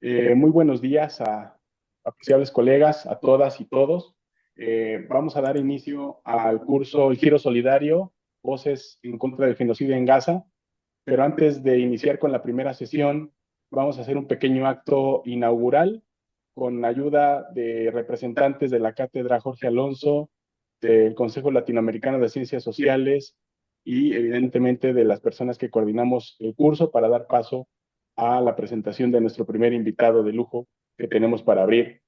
Muy buenos días a apreciables colegas, a todas y todos. Vamos a dar inicio al curso El Giro Solidario, Voces en contra del genocidio en Gaza. Pero antes de iniciar con la primera sesión, vamos a hacer un pequeño acto inaugural con ayuda de representantes de la Cátedra Jorge Alonso, del Consejo Latinoamericano de Ciencias Sociales y evidentemente de las personas que coordinamos el curso para dar paso a la presentación de nuestro primer invitado de lujo que tenemos para abrir.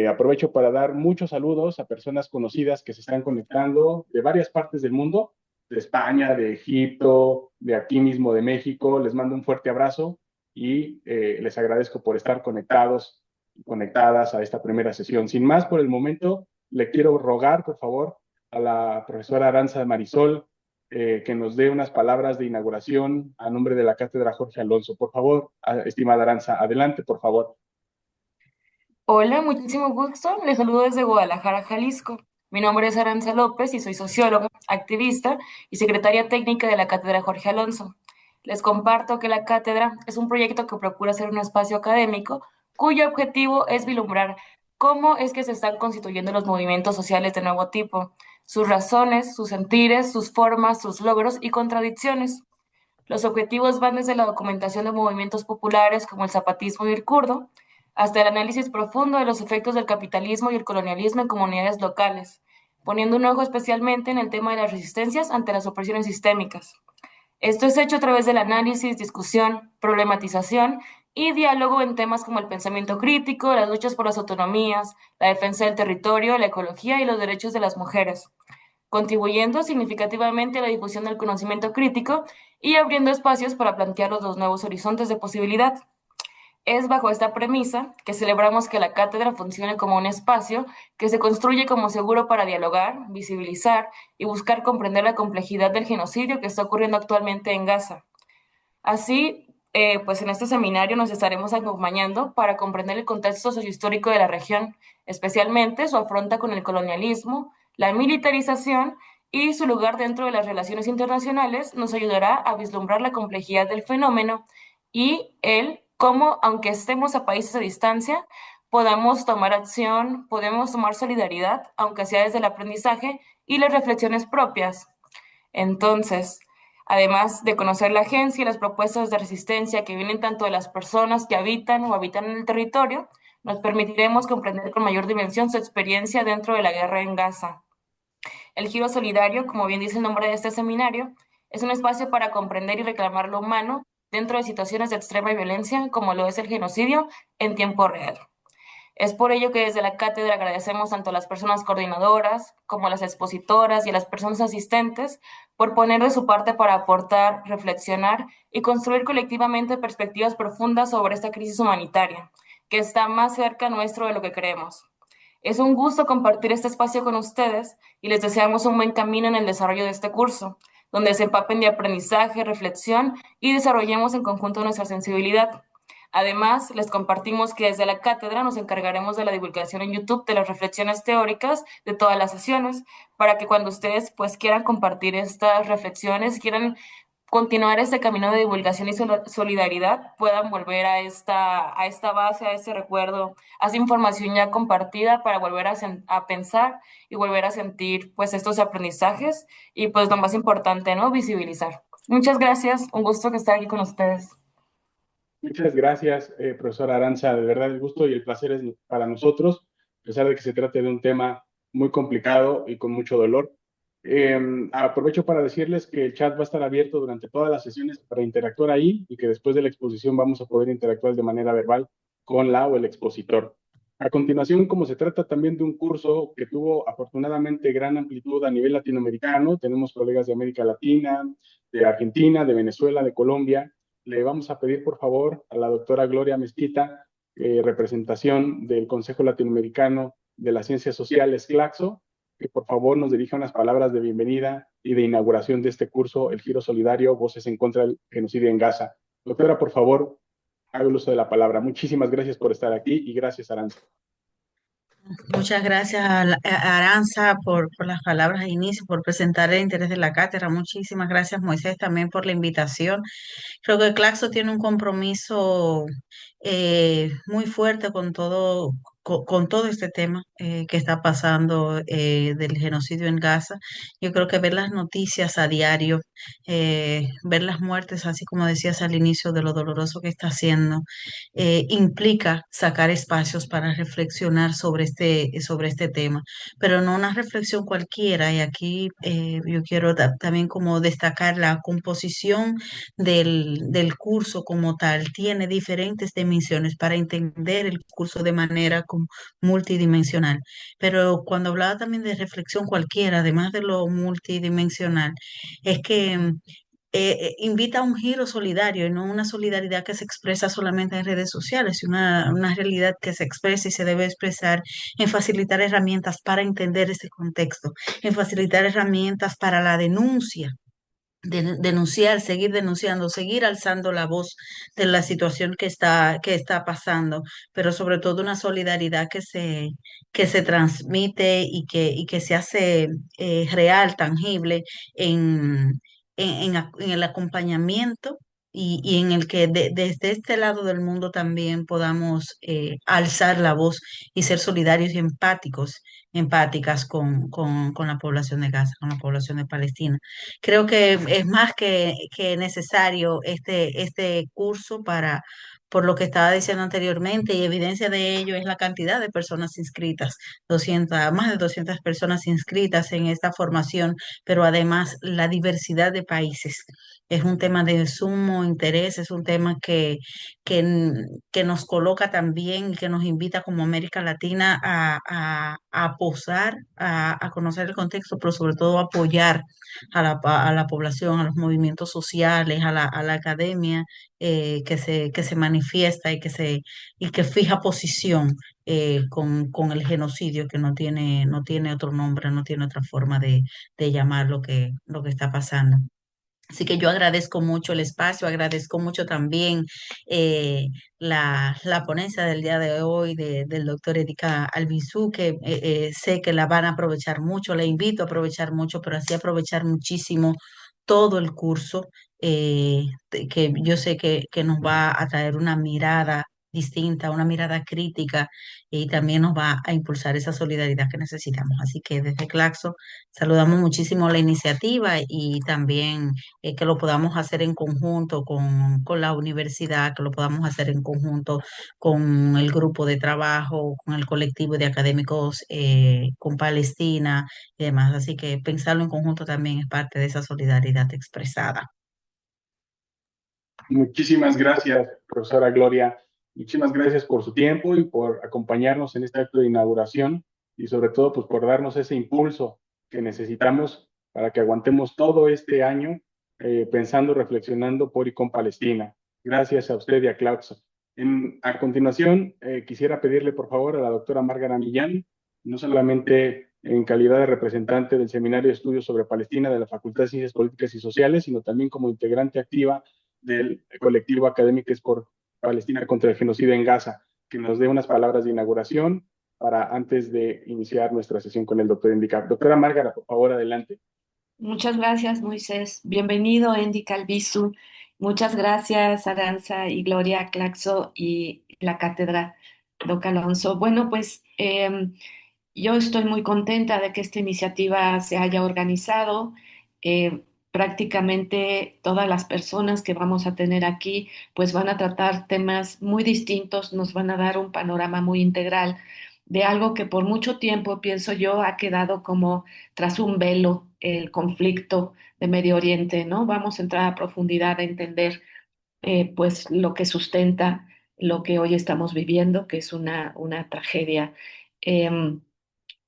Aprovecho para dar muchos saludos a personas conocidas que se están conectando de varias partes del mundo, de España, de Egipto, de aquí mismo de México. Les mando un fuerte abrazo y les agradezco por estar conectados y conectadas a esta primera sesión. Sin más por el momento, le quiero rogar, por favor, a la profesora Aranza Marisol que nos dé unas palabras de inauguración a nombre de la Cátedra Jorge Alonso. Por favor, estimada Aranza, adelante, por favor. Hola, muchísimo gusto. Les saludo desde Guadalajara, Jalisco. Mi nombre es Aranza López y soy socióloga, activista y secretaria técnica de la Cátedra Jorge Alonso. Les comparto que la cátedra es un proyecto que procura ser un espacio académico cuyo objetivo es vislumbrar cómo es que se están constituyendo los movimientos sociales de nuevo tipo, sus razones, sus sentires, sus formas, sus logros y contradicciones. Los objetivos van desde la documentación de movimientos populares como el zapatismo y el kurdo, hasta el análisis profundo de los efectos del capitalismo y el colonialismo en comunidades locales, poniendo un ojo especialmente en el tema de las resistencias ante las opresiones sistémicas. Esto es hecho a través del análisis, discusión, problematización y diálogo en temas como el pensamiento crítico, las luchas por las autonomías, la defensa del territorio, la ecología y los derechos de las mujeres, contribuyendo significativamente a la difusión del conocimiento crítico y abriendo espacios para plantear los nuevos horizontes de posibilidad. Es bajo esta premisa que celebramos que la cátedra funcione como un espacio que se construye como seguro para dialogar, visibilizar y buscar comprender la complejidad del genocidio que está ocurriendo actualmente en Gaza. Así, pues en este seminario nos estaremos acompañando para comprender el contexto sociohistórico de la región, especialmente su afronta con el colonialismo, la militarización y su lugar dentro de las relaciones internacionales nos ayudará a vislumbrar la complejidad del fenómeno y el cómo, aunque estemos a países a distancia, podamos tomar acción, podemos tomar solidaridad, aunque sea desde el aprendizaje y las reflexiones propias. Entonces, además de conocer la agencia y las propuestas de resistencia que vienen tanto de las personas que habitan o habitan en el territorio, nos permitiremos comprender con mayor dimensión su experiencia dentro de la guerra en Gaza. El Giro Solidario, como bien dice el nombre de este seminario, es un espacio para comprender y reclamar lo humano dentro de situaciones de extrema violencia, como lo es el genocidio, en tiempo real. Es por ello que desde la cátedra agradecemos tanto a las personas coordinadoras como a las expositoras y a las personas asistentes por poner de su parte para aportar, reflexionar y construir colectivamente perspectivas profundas sobre esta crisis humanitaria, que está más cerca nuestro de lo que creemos. Es un gusto compartir este espacio con ustedes y les deseamos un buen camino en el desarrollo de este curso, donde se empapen de aprendizaje, reflexión y desarrollemos en conjunto nuestra sensibilidad. Además, les compartimos que desde la cátedra nos encargaremos de la divulgación en YouTube de las reflexiones teóricas de todas las sesiones, para que cuando ustedes pues quieran compartir estas reflexiones, quieran continuar este camino de divulgación y solidaridad, puedan volver a esta base, a este recuerdo, a esa información ya compartida para volver a pensar y volver a sentir pues estos aprendizajes y pues lo más importante, ¿no? Visibilizar. Muchas gracias, un gusto que estar aquí con ustedes. Muchas gracias, profesora Aranza. De verdad, el gusto y el placer es para nosotros, a pesar de que se trate de un tema muy complicado y con mucho dolor. Aprovecho para decirles que el chat va a estar abierto durante todas las sesiones para interactuar ahí y que después de la exposición vamos a poder interactuar de manera verbal con la o el expositor. A continuación, como se trata también de un curso que tuvo afortunadamente gran amplitud a nivel latinoamericano, tenemos colegas de América Latina, de Argentina, de Venezuela, de Colombia. Le vamos a pedir, por favor, a la doctora Gloria Mezquita, representación del Consejo Latinoamericano de las Ciencias Sociales, CLACSO, que por favor nos dirija unas palabras de bienvenida y de inauguración de este curso, El Giro Solidario, Voces en contra del Genocidio en Gaza. Doctora, por favor, haga el uso de la palabra. Muchísimas gracias por estar aquí y gracias, Aranza. Muchas gracias a Aranza por las palabras de inicio, por presentar el interés de la cátedra. Muchísimas gracias, Moisés, también por la invitación. Creo que Claxo tiene un compromiso muy fuerte con todo este tema que está pasando del genocidio en Gaza. Yo creo que ver las noticias a diario, ver las muertes, así como decías al inicio, de lo doloroso que está haciendo, implica sacar espacios para reflexionar sobre este tema, pero no una reflexión cualquiera. Y aquí yo quiero también como destacar la composición del curso como tal. Tiene diferentes dimensiones para entender el curso de manera como multidimensional. Pero cuando hablaba también de reflexión cualquiera, además de lo multidimensional, es que invita a un giro solidario y no una solidaridad que se expresa solamente en redes sociales, sino una realidad que se expresa y se debe expresar en facilitar herramientas para entender este contexto, en facilitar herramientas para la denuncia, denunciar, seguir denunciando, seguir alzando la voz de la situación que está pasando, pero sobre todo una solidaridad que se transmite y que se hace real, tangible en, en el acompañamiento. Y en el que desde este lado del mundo también podamos alzar la voz y ser solidarios y empáticas con la población de Gaza, con la población de Palestina. Creo que es más que necesario este curso por lo que estaba diciendo anteriormente, y evidencia de ello es la cantidad de personas inscritas, 200, más de 200 personas inscritas en esta formación, pero además la diversidad de países. Es un tema de sumo interés, es un tema que nos coloca también y que nos invita como América Latina a posar, a conocer el contexto, pero sobre todo a apoyar a la población, a los movimientos sociales, a la academia que se manifiesta y que fija posición con el genocidio, que no tiene otro nombre, no tiene otra forma de llamar lo que está pasando. Así que yo agradezco mucho el espacio, agradezco mucho también la ponencia del día de hoy del doctor Erika Albizu, que sé que la van a aprovechar mucho, la invito a aprovechar mucho, pero así aprovechar muchísimo todo el curso, que yo sé que nos va a traer una mirada distinta, una mirada crítica, y también nos va a impulsar esa solidaridad que necesitamos. Así que desde Claxo saludamos muchísimo la iniciativa y también que lo podamos hacer en conjunto con la universidad, que lo podamos hacer en conjunto con el grupo de trabajo, con el colectivo de académicos con Palestina y demás. Así que pensarlo en conjunto también es parte de esa solidaridad expresada. Muchísimas gracias, profesora Gloria. Muchísimas gracias por su tiempo y por acompañarnos en este acto de inauguración y sobre todo pues por darnos ese impulso que necesitamos para que aguantemos todo este año pensando, reflexionando por y con Palestina. Gracias a usted y a Claudio. A continuación, quisiera pedirle por favor a la doctora Márgara Millán, no solamente en calidad de representante del Seminario de Estudios sobre Palestina de la Facultad de Ciencias Políticas y Sociales, sino también como integrante activa del colectivo académico por Palestina contra el genocidio en Gaza, que nos dé unas palabras de inauguración para antes de iniciar nuestra sesión con el doctor Indica. Doctora Márgara, por favor, adelante. Muchas gracias, Moisés. Bienvenido, Andy Calvisu. Muchas gracias, Aranza y Gloria Claxo y la cátedra Doc Alonso. Bueno, pues yo estoy muy contenta de que esta iniciativa se haya organizado. Prácticamente todas las personas que vamos a tener aquí, pues van a tratar temas muy distintos, nos van a dar un panorama muy integral de algo que por mucho tiempo, pienso yo, ha quedado como tras un velo, el conflicto de Medio Oriente, ¿no? Vamos a entrar a profundidad a entender, pues, lo que sustenta lo que hoy estamos viviendo, que es una tragedia. Em,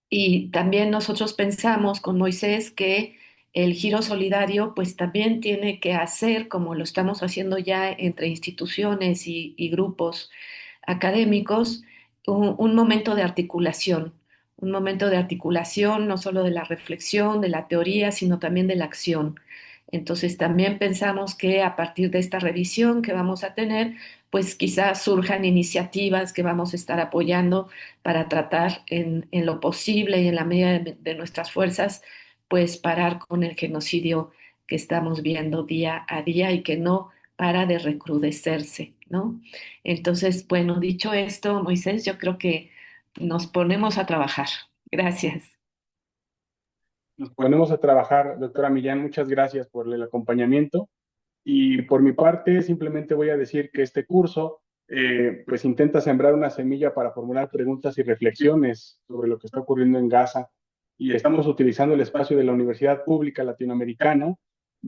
y también nosotros pensamos con Moisés que el giro solidario pues también tiene que hacer, como lo estamos haciendo ya entre instituciones y grupos académicos, un momento de articulación no solo de la reflexión, de la teoría, sino también de la acción. Entonces también pensamos que a partir de esta revisión que vamos a tener, pues quizás surjan iniciativas que vamos a estar apoyando para tratar en lo posible y en la medida de nuestras fuerzas, pues parar con el genocidio que estamos viendo día a día y que no para de recrudecerse, ¿no? Entonces, bueno, dicho esto, Moisés, yo creo que nos ponemos a trabajar. Gracias. Nos ponemos a trabajar, doctora Millán, muchas gracias por el acompañamiento. Y por mi parte, simplemente voy a decir que este curso, pues intenta sembrar una semilla para formular preguntas y reflexiones sobre lo que está ocurriendo en Gaza. Y estamos utilizando el espacio de la Universidad Pública Latinoamericana,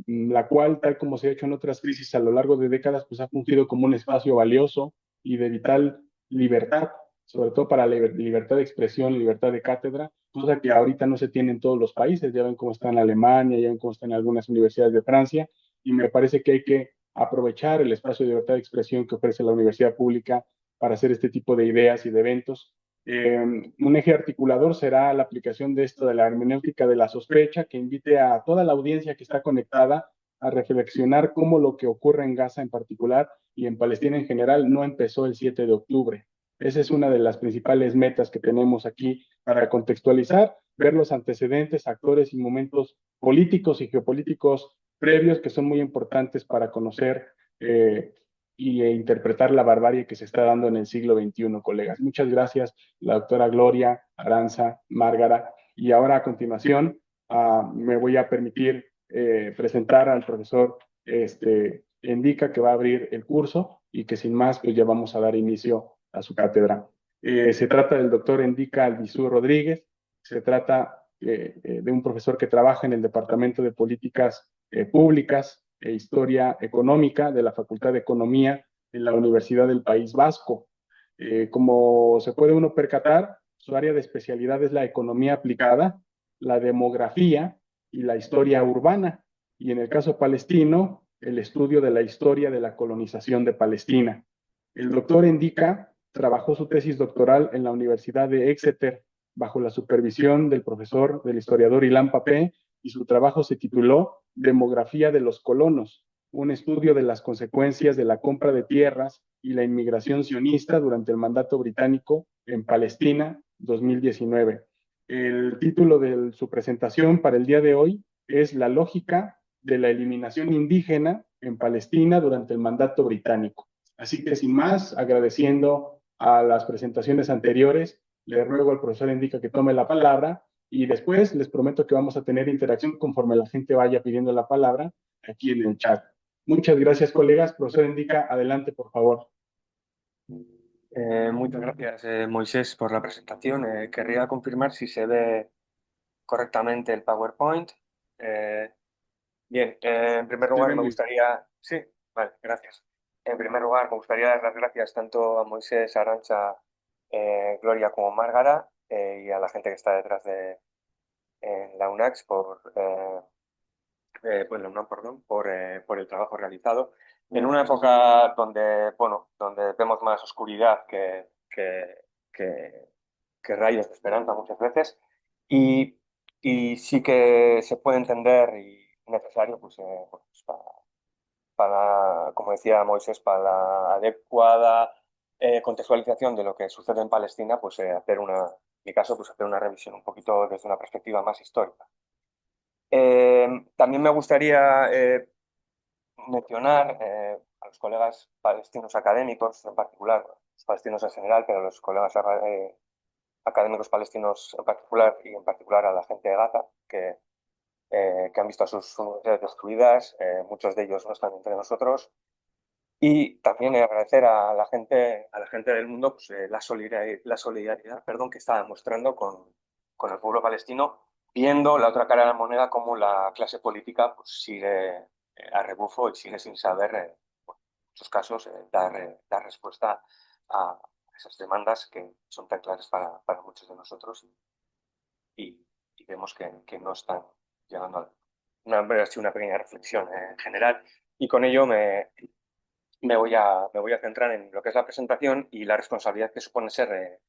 la cual, tal como se ha hecho en otras crisis a lo largo de décadas, pues ha fungido como un espacio valioso y de vital libertad, sobre todo para la libertad de expresión, libertad de cátedra, cosa que ahorita no se tiene en todos los países. Ya ven cómo está en Alemania, ya ven cómo está en algunas universidades de Francia, y me parece que hay que aprovechar el espacio de libertad de expresión que ofrece la universidad pública para hacer este tipo de ideas y de eventos. Un eje articulador será la aplicación de esto de la hermenéutica de la sospecha, que invite a toda la audiencia que está conectada a reflexionar cómo lo que ocurre en Gaza en particular y en Palestina en general no empezó el 7 de octubre. Esa es una de las principales metas que tenemos aquí para contextualizar, ver los antecedentes, actores y momentos políticos y geopolíticos previos que son muy importantes para conocer e interpretar la barbarie que se está dando en el siglo XXI, colegas. Muchas gracias, la doctora Gloria, Aranza, Márgara. Y ahora a continuación me voy a permitir presentar al profesor Endica, que va a abrir el curso y que sin más, pues ya vamos a dar inicio a su cátedra. Se trata del doctor Endica Albizú Rodríguez, se trata de un profesor que trabaja en el Departamento de Políticas Públicas e Historia Económica de la Facultad de Economía en la Universidad del País Vasco. Como se puede uno percatar, su área de especialidad es la economía aplicada, la demografía y la historia urbana, y en el caso palestino, el estudio de la historia de la colonización de Palestina. El doctor Endica trabajó su tesis doctoral en la Universidad de Exeter bajo la supervisión del profesor, del historiador Ilan Pappé, y su trabajo se tituló Demografía de los colonos, un estudio de las consecuencias de la compra de tierras y la inmigración sionista durante el mandato británico en Palestina 2019. El título de su presentación para el día de hoy es La lógica de la eliminación indígena en Palestina durante el mandato británico. Así que sin más, agradeciendo a las presentaciones anteriores, le ruego al profesor Endica que tome la palabra y después les prometo que vamos a tener interacción conforme la gente vaya pidiendo la palabra aquí en el chat. Muchas gracias, colegas. Profesor Endica, adelante, por favor. Muchas gracias, Moisés, por la presentación. Querría confirmar si se ve correctamente el PowerPoint. Bien, en primer lugar me gustaría... Sí, vale, gracias. En primer lugar, me gustaría dar las gracias tanto a Moisés, Arantxa, Gloria como Márgara y a la gente que está detrás de la UNACS la UNAM, perdón, por el trabajo realizado. En una época donde, bueno, donde vemos más oscuridad que rayos de esperanza muchas veces y sí que se puede entender y necesario pues, como decía Moisés, para la adecuada contextualización de lo que sucede en Palestina, pues hacer en mi caso, pues hacer una revisión un poquito desde una perspectiva más histórica. También me gustaría mencionar a los colegas palestinos académicos en particular, los palestinos en general, pero los colegas académicos palestinos en particular y en particular a la gente de Gaza que han visto a sus universidades destruidas, muchos de ellos no están entre nosotros. Y también agradecer a la gente del mundo pues, la solidaridad que está mostrando con el pueblo palestino, viendo la otra cara de la moneda como la clase política pues, sigue a rebufo y sigue sin saber, en muchos casos, dar respuesta a esas demandas que son tan claras para muchos de nosotros y vemos que no están llegando a una pequeña reflexión en general. Y con ello me voy a centrar en lo que es la presentación y la responsabilidad que supone ser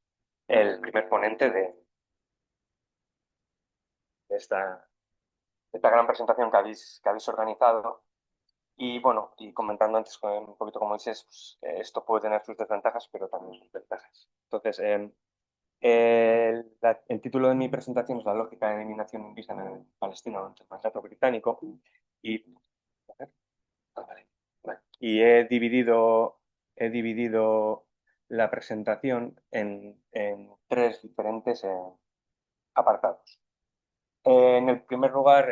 el primer ponente de esta esta gran presentación que habéis organizado. Y bueno, y comentando antes un poquito como dices, pues, esto puede tener sus desventajas, pero también sus ventajas. Entonces, el título de mi presentación es La lógica de eliminación indígena en Palestina durante el mandato británico. Y, vale, vale. Y he dividido la presentación en tres diferentes apartados. En el primer lugar,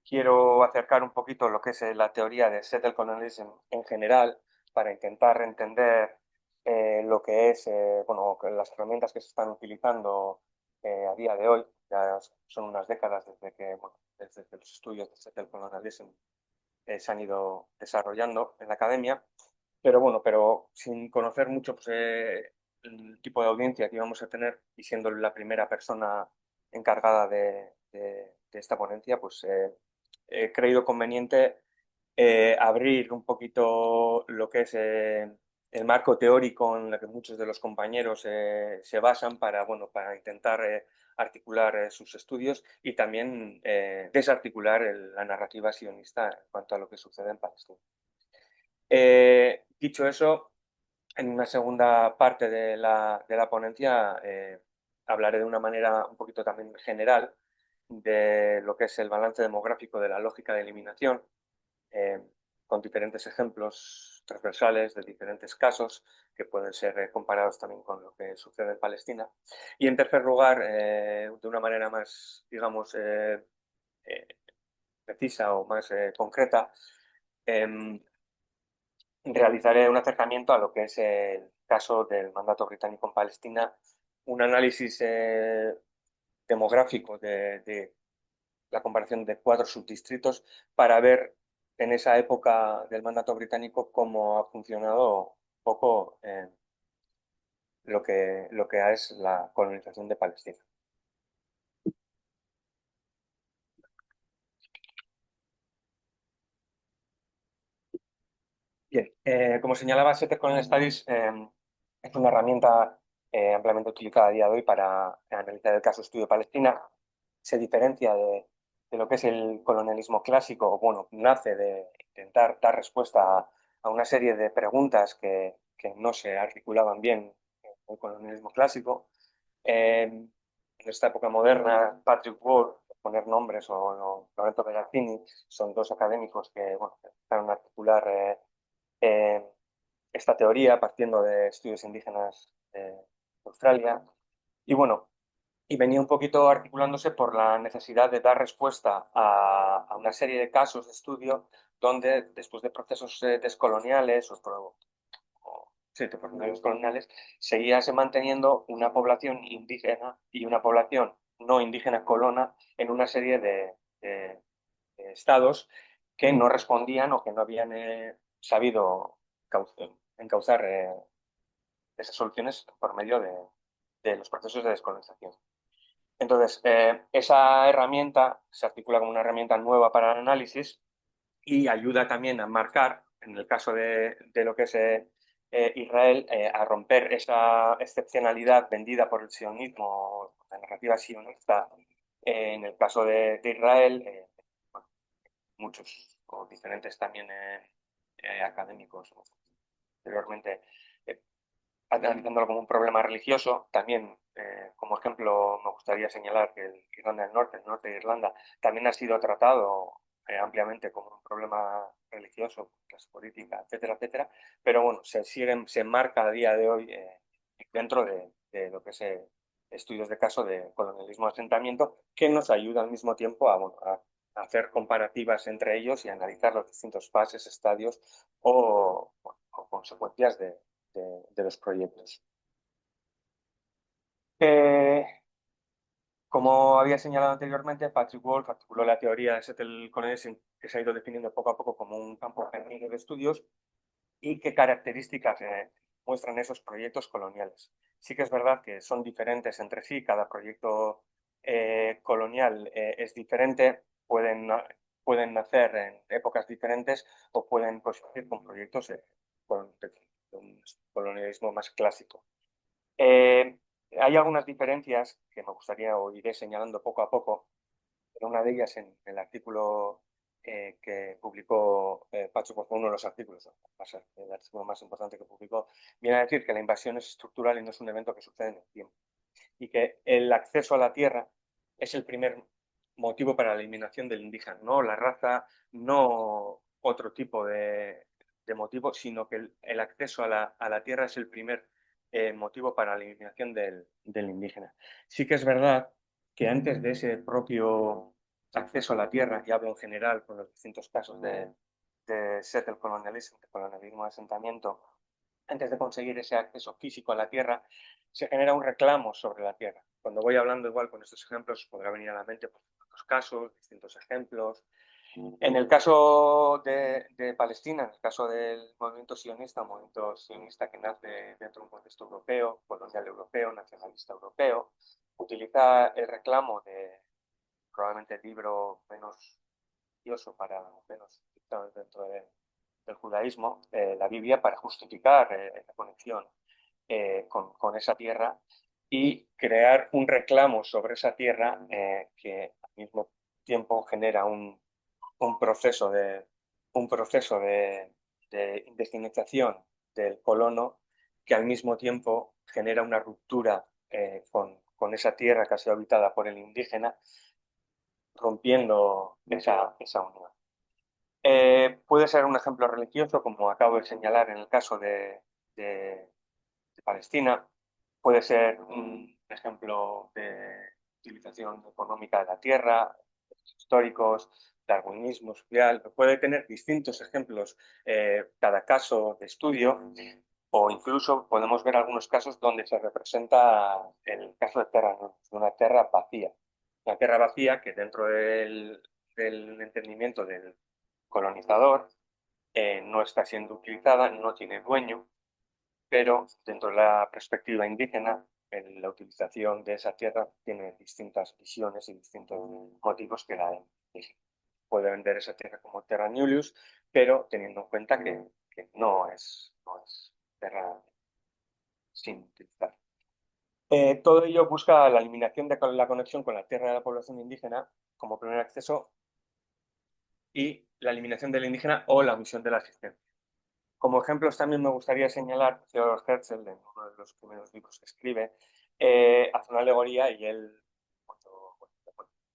quiero acercar un poquito lo que es la teoría de Settle Colonialism en general para intentar entender lo que es, bueno, las herramientas que se están utilizando a día de hoy. Ya son unas décadas desde que, bueno, desde que los estudios de Settle Colonialism se han ido desarrollando en la academia. Pero bueno, pero sin conocer mucho pues, el tipo de audiencia que íbamos a tener y siendo la primera persona encargada de esta ponencia, pues he creído conveniente abrir un poquito lo que es el marco teórico en el que muchos de los compañeros se basan para, bueno, para intentar articular sus estudios y también desarticular la narrativa sionista en cuanto a lo que sucede en Palestina. Dicho eso, en una segunda parte de la ponencia hablaré de una manera un poquito también general de lo que es el balance demográfico de la lógica de eliminación, eh, con diferentes ejemplos transversales de diferentes casos que pueden ser comparados también con lo que sucede en Palestina. Y en tercer lugar, de una manera más, digamos, precisa o más concreta, em, realizaré un acercamiento a lo que es el caso del mandato británico en Palestina, un análisis demográfico de la comparación de 4 subdistritos para ver en esa época del mandato británico cómo ha funcionado un poco lo que es la colonización de Palestina. Bien, como señalaba, Setter Colonial Studies es una herramienta ampliamente utilizada a día de hoy para analizar el caso estudio de Palestina. Se diferencia de lo que es el colonialismo clásico, o bueno, nace de intentar dar respuesta a una serie de preguntas que no se articulaban bien en el colonialismo clásico. En esta época moderna, Patrick Ward, por poner nombres, o Lorenzo Berardini, son dos académicos que bueno, empezaron a articular eh, esta teoría partiendo de estudios indígenas de Australia. Y bueno, y venía un poquito articulándose por la necesidad de dar respuesta a una serie de casos de estudio donde después de procesos descoloniales sí, de procesos coloniales, seguíase manteniendo una población indígena y una población no indígena colona en una serie de estados que no respondían o que no habían sabido encauzar esas soluciones por medio de los procesos de descolonización. Entonces, esa herramienta se articula como una herramienta nueva para el análisis y ayuda también a marcar, en el caso de lo que es Israel, a romper esa excepcionalidad vendida por el sionismo, la narrativa sionista. En el caso de Israel, bueno, muchos o diferentes también académicos anteriormente analizándolo como un problema religioso. También, como ejemplo, me gustaría señalar que Irlanda del Norte, el norte de Irlanda, también ha sido tratado ampliamente como un problema religioso, clase política, etcétera, etcétera. Pero bueno, se enmarca a día de hoy dentro de lo que es estudios de caso de colonialismo de asentamiento, que nos ayuda al mismo tiempo a, bueno, a hacer comparativas entre ellos y analizar los distintos fases, estadios o consecuencias de los proyectos. Como había señalado anteriormente, Patrick Wolf articuló la teoría de Settle Colonialism, que se ha ido definiendo poco a poco como un campo general de estudios y qué características muestran esos proyectos coloniales. Sí que es verdad que son diferentes entre sí, cada proyecto colonial es diferente, pueden nacer en épocas diferentes o pueden coexistir con proyectos de un colonialismo más clásico. Hay algunas diferencias que me gustaría o iré señalando poco a poco pero una de ellas en el artículo que publicó Pacho, fue uno de los artículos, el artículo más importante que publicó, viene a decir que la invasión es estructural y no es un evento que sucede en el tiempo, y que el acceso a la tierra es el primer motivo para la eliminación del indígena, no la raza, no otro tipo de motivo, sino que el acceso a la tierra es el primer motivo para la eliminación del indígena. Sí que es verdad que antes de ese propio acceso a la tierra, y hablo en general con los distintos casos de settle colonialism, de colonialismo de asentamiento, antes de conseguir ese acceso físico a la tierra, se genera un reclamo sobre la tierra. Cuando voy hablando igual con estos ejemplos, podrá venir a la mente pues, otros casos, distintos ejemplos. En el caso de Palestina, en el caso del movimiento sionista que nace dentro de un contexto europeo, colonial europeo, nacionalista europeo, utiliza el reclamo de probablemente el libro menos curioso para menos dentro del judaísmo, la Biblia, para justificar la conexión con esa tierra y crear un reclamo sobre esa tierra que al mismo tiempo genera un proceso de indemnización del colono que al mismo tiempo genera una ruptura con esa tierra que ha sido habitada por el indígena, rompiendo esa unión. Puede ser un ejemplo religioso, como acabo de señalar en el caso de Palestina. Puede ser un ejemplo de utilización económica de la tierra, históricos, darwinismo social. Puede tener distintos ejemplos cada caso de estudio, o incluso podemos ver algunos casos donde se representa el caso de Terra Nullius, de una tierra vacía. Una tierra vacía que dentro del entendimiento del colonizador no está siendo utilizada, no tiene dueño, pero dentro de la perspectiva indígena, la utilización de esa tierra tiene distintas visiones y distintos motivos que la indígena. Puede vender esa tierra como Terra Nullius, pero teniendo en cuenta que no es tierra sin utilizar. Todo ello busca la eliminación de la conexión con la tierra de la población indígena como primer acceso y la eliminación del indígena o la omisión de la asistencia. Como ejemplos también me gustaría señalar Theodor Herzl, en uno de los primeros libros que escribe, hace una alegoría y él,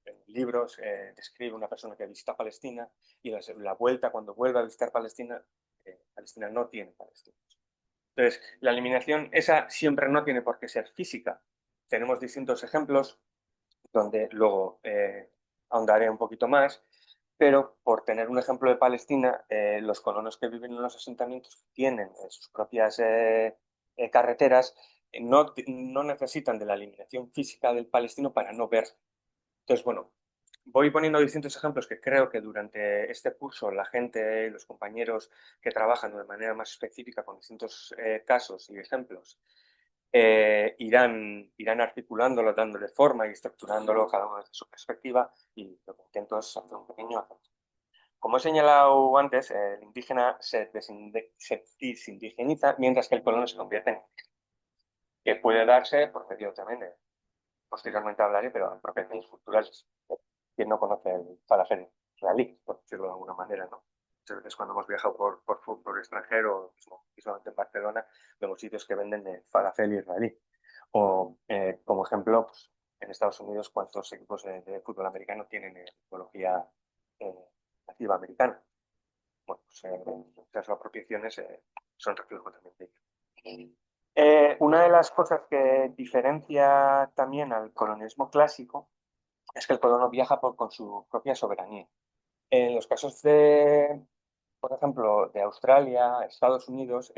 en libros, describe una persona que visita Palestina y la vuelta, cuando vuelve a visitar Palestina, Palestina no tiene palestinos. Entonces, la eliminación esa siempre no tiene por qué ser física. Tenemos distintos ejemplos donde luego ahondaré un poquito más, pero por tener un ejemplo de Palestina, los colonos que viven en los asentamientos tienen sus propias carreteras, no necesitan de la eliminación física del palestino para no ver. Entonces, bueno, voy poniendo distintos ejemplos que creo que durante este curso la gente, los compañeros que trabajan de manera más específica con distintos casos y ejemplos, irán articulándolo, dándole forma y estructurándolo cada uno desde su perspectiva, y lo que intento es hacer un pequeño apunte. Como he señalado antes, el indígena se desindigeniza mientras que el colono se convierte en indígena, que puede darse por medio también posteriormente hablaré, pero apropiaciones culturales. Quien no conoce el falafel israelí, por decirlo de alguna manera, ¿no? Muchas veces cuando hemos viajado por extranjero, mismamente en Barcelona, vemos sitios que venden el falafel israelí. O, como ejemplo, pues, en Estados Unidos, ¿cuántos equipos de fútbol americano tienen tipología nativa americana? Bueno, pues esas apropiaciones son reflejo también de ello. Una de las cosas que diferencia también al colonialismo clásico es que el colono viaja con su propia soberanía. En los casos por ejemplo, de Australia, Estados Unidos,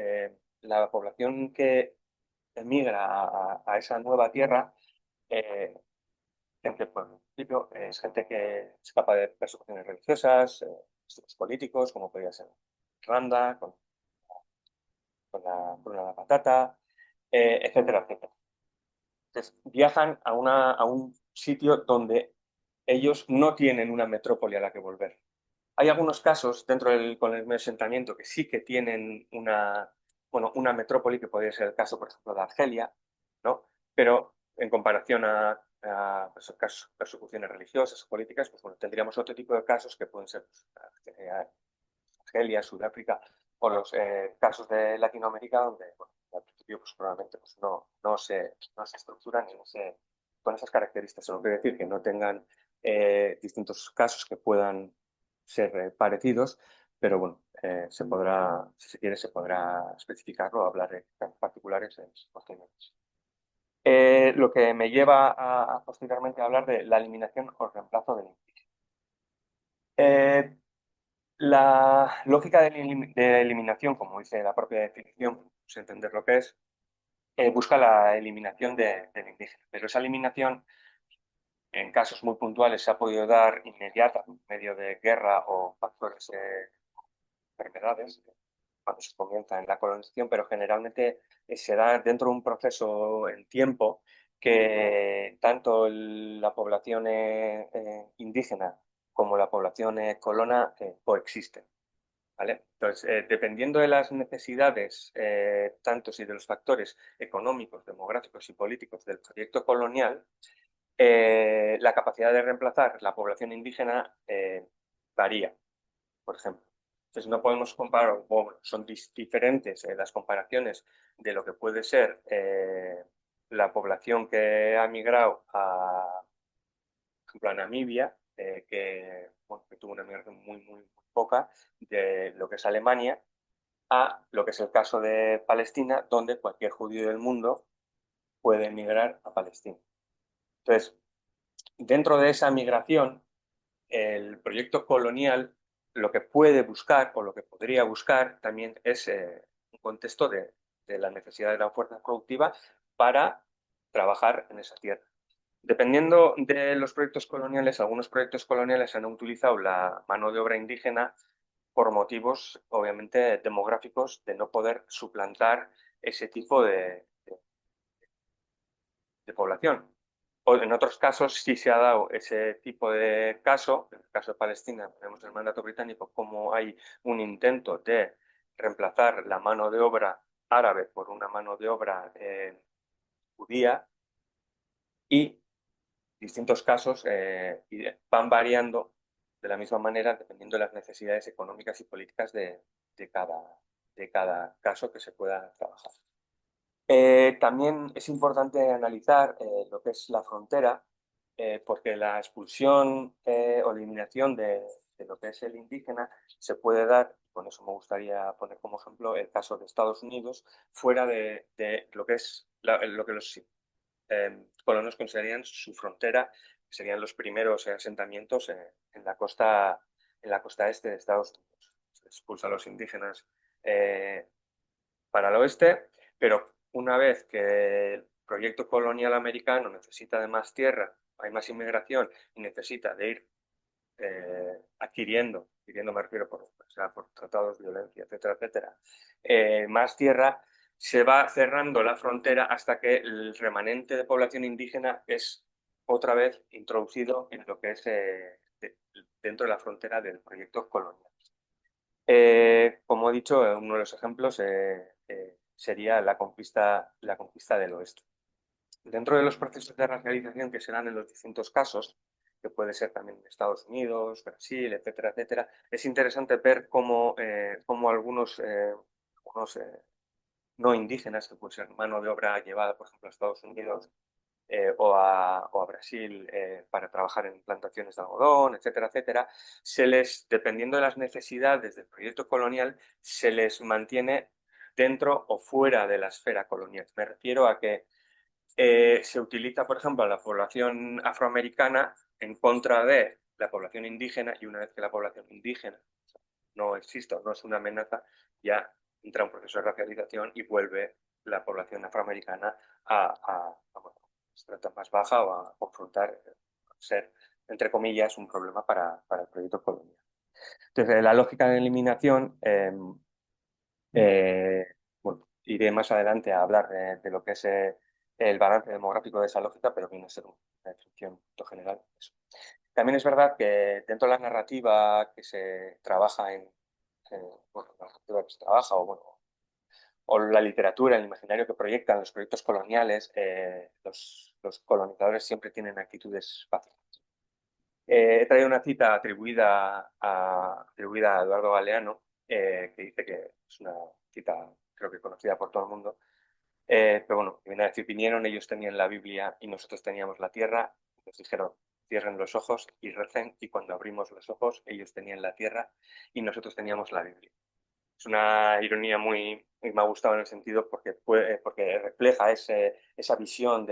la población que emigra a esa nueva tierra, gente, por principio, es gente que escapa de persecuciones religiosas, políticos, como podría ser Irlanda, con la cruna de la patata, etcétera, etcétera. Entonces, viajan a un sitio donde ellos no tienen una metrópoli a la que volver. Hay algunos casos dentro del colonialismo de asentamiento que sí que tienen una metrópoli, que podría ser el caso, por ejemplo, de Argelia, ¿no? Pero en comparación a pues, casos, persecuciones religiosas o políticas, pues bueno, tendríamos otro tipo de casos que pueden ser pues, Argelia, Sudáfrica, o los casos de Latinoamérica, donde bueno, al principio pues, probablemente pues, no se estructuran con esas características. Eso no quiere decir que no tengan distintos casos que puedan ser parecidos, pero bueno, si se quiere, se podrá especificarlo o hablar de casos particulares posteriormente. Lo que me lleva a posteriormente a hablar de la eliminación o reemplazo del indígena. La lógica de eliminación, como dice la propia definición, pues entender lo que es, busca la eliminación del indígena, pero esa eliminación en casos muy puntuales se ha podido dar inmediata, en medio de guerra o factores, enfermedades, cuando se comienza en la colonización, pero generalmente se da dentro de un proceso en tiempo que tanto la población indígena como la población colona coexisten. ¿Vale? Entonces, dependiendo de las necesidades, tanto y de los factores económicos, demográficos y políticos del proyecto colonial, la capacidad de reemplazar la población indígena varía, por ejemplo. Entonces, no podemos comparar, son diferentes las comparaciones de lo que puede ser la población que ha migrado por ejemplo, a Namibia, que tuvo una migración muy poca, de lo que es Alemania, a lo que es el caso de Palestina, donde cualquier judío del mundo puede emigrar a Palestina. Entonces, dentro de esa migración, el proyecto colonial lo que puede buscar o lo que podría buscar también es un contexto de la necesidad de la fuerza productiva para trabajar en esa tierra. Dependiendo de los proyectos coloniales, algunos proyectos coloniales han utilizado la mano de obra indígena por motivos, obviamente, demográficos, de no poder suplantar ese tipo de población. O en otros casos sí se ha dado ese tipo de caso. En el caso de Palestina, tenemos el mandato británico, como hay un intento de reemplazar la mano de obra árabe por una mano de obra judía, y distintos casos van variando de la misma manera dependiendo de las necesidades económicas y políticas de cada caso que se pueda trabajar. También es importante analizar lo que es la frontera, porque la expulsión o eliminación de lo que es el indígena se puede dar, con eso me gustaría poner como ejemplo el caso de Estados Unidos, fuera de lo que es lo que los colonos considerarían su frontera, que serían los primeros asentamientos en la costa este de Estados Unidos. Se expulsa a los indígenas para el oeste, pero una vez que el proyecto colonial americano necesita de más tierra, hay más inmigración y necesita de ir adquiriendo me refiero por tratados, violencia, etcétera, etcétera, más tierra, se va cerrando la frontera hasta que el remanente de población indígena es otra vez introducido en lo que es dentro de la frontera del proyecto colonial. Como he dicho, uno de los ejemplos sería la conquista del oeste. Dentro de los procesos de racialización que se dan en los distintos casos, que puede ser también en Estados Unidos, Brasil, etcétera, etcétera, es interesante ver cómo algunos no indígenas, que puede ser mano de obra llevada, por ejemplo, a Estados Unidos o a Brasil para trabajar en plantaciones de algodón, etcétera, etcétera, dependiendo de las necesidades del proyecto colonial, se les mantiene dentro o fuera de la esfera colonial. Me refiero a que se utiliza, por ejemplo, a la población afroamericana en contra de la población indígena, y una vez que la población indígena no existe o no es una amenaza, ya entra un proceso de racialización y vuelve la población afroamericana a estrata más baja o a confrontar, ser, entre comillas, un problema para el proyecto colonial. Entonces, la lógica de eliminación, bueno, iré más adelante a hablar de lo que es el balance demográfico de esa lógica, pero viene a ser una definición general. Eso. También es verdad que dentro de la narrativa que se trabaja bueno, la narrativa que se trabaja, o la literatura, el imaginario que proyectan los proyectos coloniales, los los colonizadores siempre tienen actitudes pacíficas. He traído una cita atribuida a Eduardo Galeano, que dice que es una cita creo que conocida por todo el mundo, pero bueno, viene a decir, vinieron, ellos tenían la Biblia y nosotros teníamos la tierra, nos dijeron, cierren los ojos y recen, y cuando abrimos los ojos, ellos tenían la tierra y nosotros teníamos la Biblia. Es una ironía muy, me ha gustado en el sentido porque refleja esa visión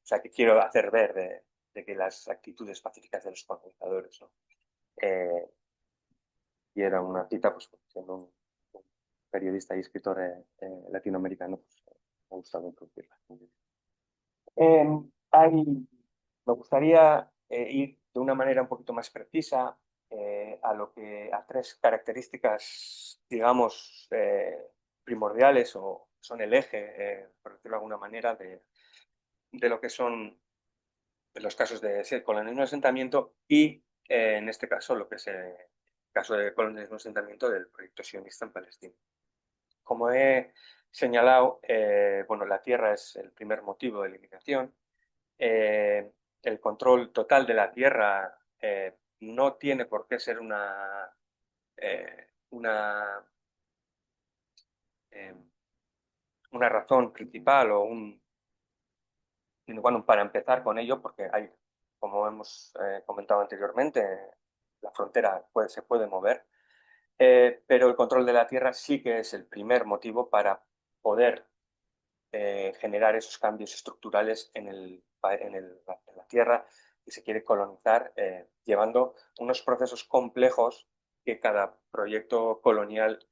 o sea, que quiero hacer ver de que las actitudes pacíficas de los colonizadores, ¿no? Y era una cita, pues siendo un periodista y escritor latinoamericano, pues me ha gustado introducirla. Me gustaría ir de una manera un poquito más precisa a tres características, digamos, primordiales o son el eje, por decirlo de alguna manera, de lo que son los casos de colonialismo y asentamiento y, en este caso, lo que es el caso de colonialismo y asentamiento del proyecto sionista en Palestina. Como he señalado, bueno, la tierra es el primer motivo de eliminación. El control total de la tierra no tiene por qué ser una razón principal o bueno, para empezar con ello, porque hay, como hemos comentado anteriormente, la frontera se puede mover, pero el control de la tierra sí que es el primer motivo para poder generar esos cambios estructurales en la tierra que se quiere colonizar, llevando unos procesos complejos que cada proyecto colonial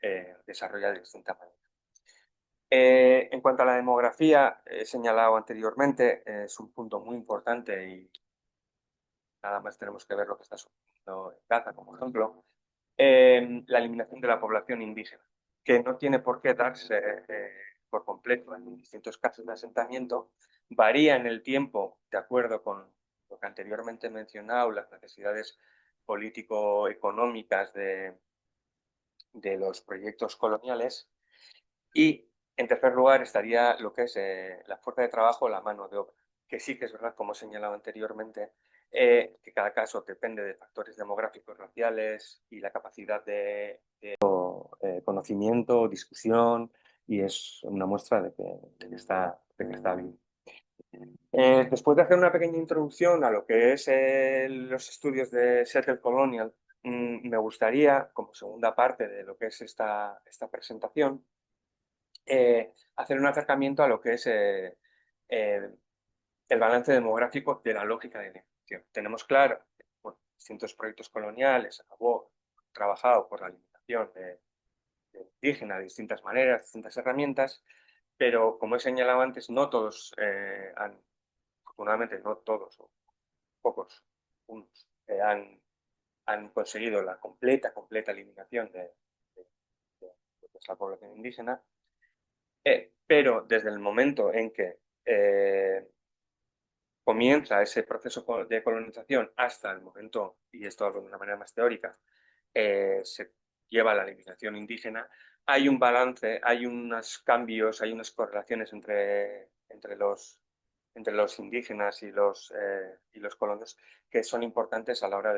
desarrolla de distinta manera. En cuanto a la demografía, he señalado anteriormente, es un punto muy importante y nada más tenemos que ver lo que está sucediendo en Gaza, como ejemplo, la eliminación de la población indígena, que no tiene por qué darse por completo en distintos casos de asentamiento, varía en el tiempo de acuerdo con lo que anteriormente he mencionado, las necesidades político-económicas de los proyectos coloniales. Y, en tercer lugar, estaría lo que es la fuerza de trabajo, la mano de obra, que sí que es verdad, como he señalado anteriormente, que cada caso depende de factores demográficos, raciales y la capacidad de conocimiento, discusión, y es una muestra de que está bien. Después de hacer una pequeña introducción a lo que es los estudios de Settle Colonial, me gustaría, como segunda parte de lo que es esta presentación, hacer un acercamiento a lo que es el balance demográfico de la lógica de negociación. Tenemos claro que distintos proyectos coloniales acabó trabajado por la alimentación de indígenas de distintas maneras, distintas herramientas, pero como he señalado antes, no todos afortunadamente no todos, o pocos, unos, han conseguido la completa eliminación de la población indígena. Pero desde el momento en que comienza ese proceso de colonización hasta el momento, y esto de una manera más teórica, se lleva a la eliminación indígena, hay un balance, hay unos cambios, hay unas correlaciones entre los indígenas y los colonos que son importantes a la hora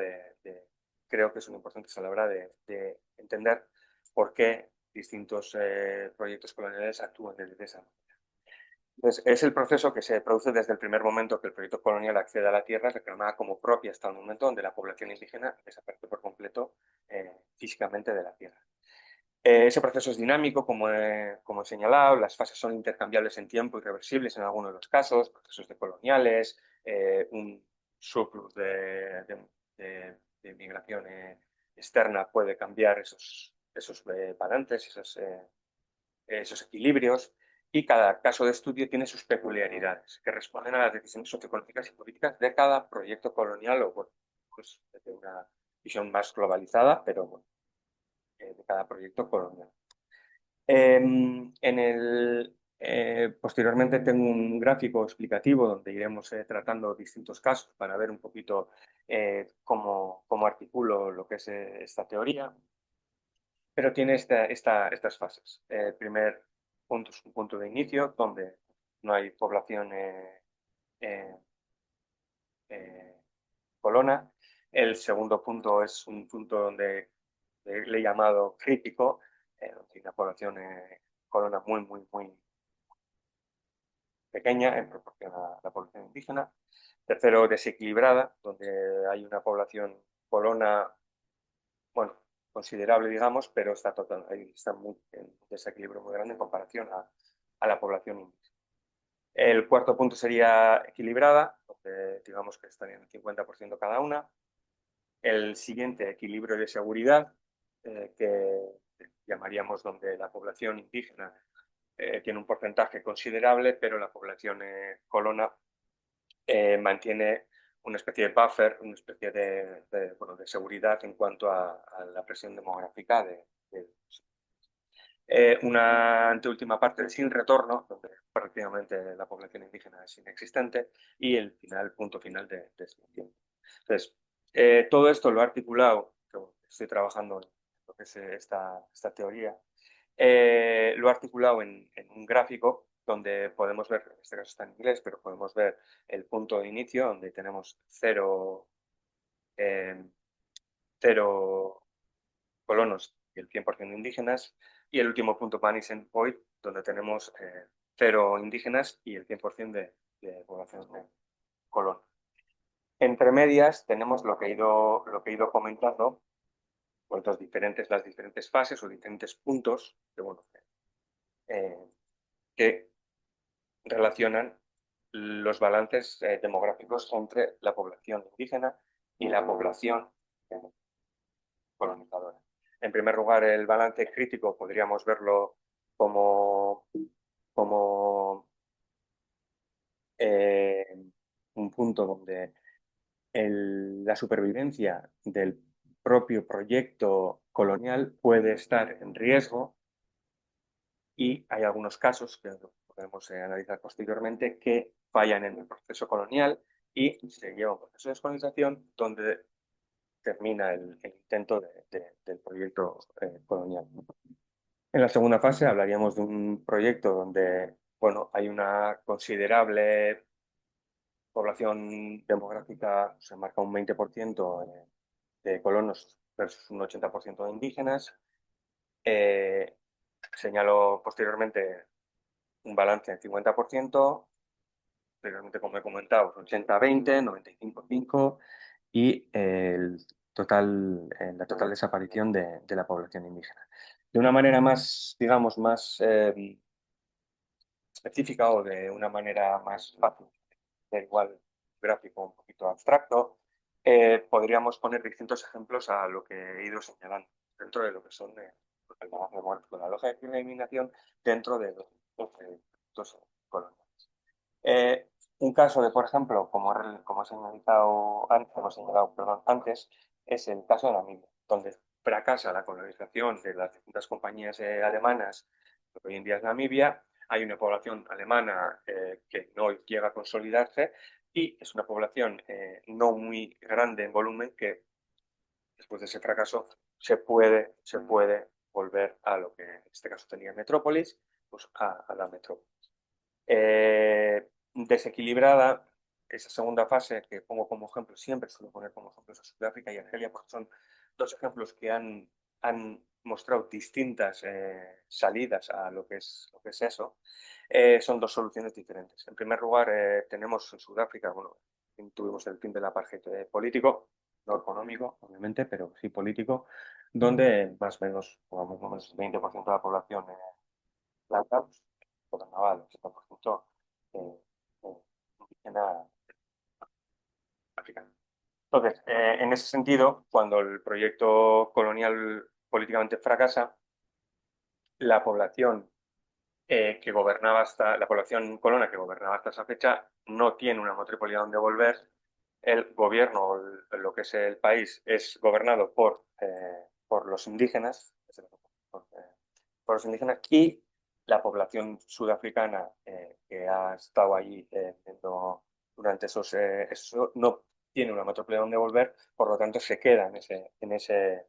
creo que son importantes a la hora de entender por qué distintos proyectos coloniales actúan de esa manera. Entonces, es el proceso que se produce desde el primer momento que el proyecto colonial accede a la tierra, reclamada como propia hasta el momento donde la población indígena desaparece por completo físicamente de la tierra. Ese proceso es dinámico, como he señalado, las fases son intercambiables en tiempo y reversibles en algunos de los casos, procesos decoloniales, un surplus de migración externa puede cambiar esos balances, esos equilibrios, y cada caso de estudio tiene sus peculiaridades que responden a las decisiones sociopolíticas y políticas de cada proyecto colonial o, bueno, pues de una visión más globalizada, pero bueno, de cada proyecto colonial. Posteriormente tengo un gráfico explicativo donde iremos tratando distintos casos para ver un poquito cómo articulo lo que es esta teoría, pero tiene estas fases. El primer punto es un punto de inicio donde no hay población colona. El segundo punto es un punto donde le he llamado crítico, donde hay una población colona muy pequeña en proporción a la población indígena. Tercero, desequilibrada, donde hay una población colona, bueno, considerable, digamos, pero está muy, en un desequilibrio muy grande en comparación a la población indígena. El cuarto punto sería equilibrada, donde digamos que estarían el 50% cada una. El siguiente, equilibrio de seguridad, que llamaríamos donde la población indígena tiene un porcentaje considerable, pero la población colona mantiene una especie de buffer, una especie de seguridad en cuanto a la presión demográfica una anteúltima parte sin retorno, donde prácticamente la población indígena es inexistente, y el punto final de este tiempo. Entonces, todo esto lo he articulado, estoy trabajando en lo que es esta teoría, lo he articulado en un gráfico donde podemos ver, en este caso está en inglés, pero podemos ver el punto de inicio, donde tenemos cero colonos y el 100% de indígenas, y el último punto, Vanishing Point, donde tenemos cero indígenas y el 100% de población colona. Entre medias tenemos lo que he ido comentando, pues las diferentes fases o diferentes puntos que relacionan los balances demográficos entre la población indígena y la población colonizadora. En primer lugar, el balance crítico podríamos verlo como un punto donde la supervivencia del propio proyecto colonial puede estar en riesgo, y hay algunos casos que podemos analizar posteriormente que fallan en el proceso colonial y se lleva un proceso de descolonización donde termina el intento del proyecto colonial. En la segunda fase hablaríamos de un proyecto donde hay una considerable población demográfica, se marca un 20% de colonos versus un 80% de indígenas. Señalo posteriormente un balance del 50%, posteriormente, como he comentado, 80-20, 95-5, y la total desaparición de la población indígena. De una manera más, digamos, más específica, o de una manera más fácil, da igual, gráfico un poquito abstracto, podríamos poner distintos ejemplos a lo que he ido señalando dentro de lo que son el balance demográfico, la lógica de eliminación dentro de los proyectos coloniales. Un caso de, por ejemplo, como hemos señalado antes, es el caso de Namibia, donde fracasa la colonización de las distintas compañías alemanas, lo que hoy en día es Namibia. Hay una población alemana que no llega a consolidarse, y es una población no muy grande en volumen, que después de ese fracaso se puede volver a lo que en este caso tenía Metrópolis, pues a la metrópolis. Desequilibrada, esa segunda fase que pongo como ejemplo, siempre suelo poner como ejemplos a Sudáfrica y Argelia, porque son dos ejemplos que han mostrado distintas salidas a lo que es eso. Son dos soluciones diferentes. En primer lugar, tenemos en Sudáfrica, tuvimos el fin del apartheid político, no económico, obviamente, pero sí político, donde más o menos, el 20% de la población blanca, gobernaba el 80% indígena africano. Entonces, en ese sentido, cuando el proyecto colonial políticamente fracasa, la población la población colona que gobernaba hasta esa fecha no tiene una metrópoli a donde volver. El gobierno, lo que es el país, es gobernado por los indígenas, por los indígenas, y la población sudafricana que ha estado allí durante eso no tiene una metrópoli a donde volver, por lo tanto se queda en ese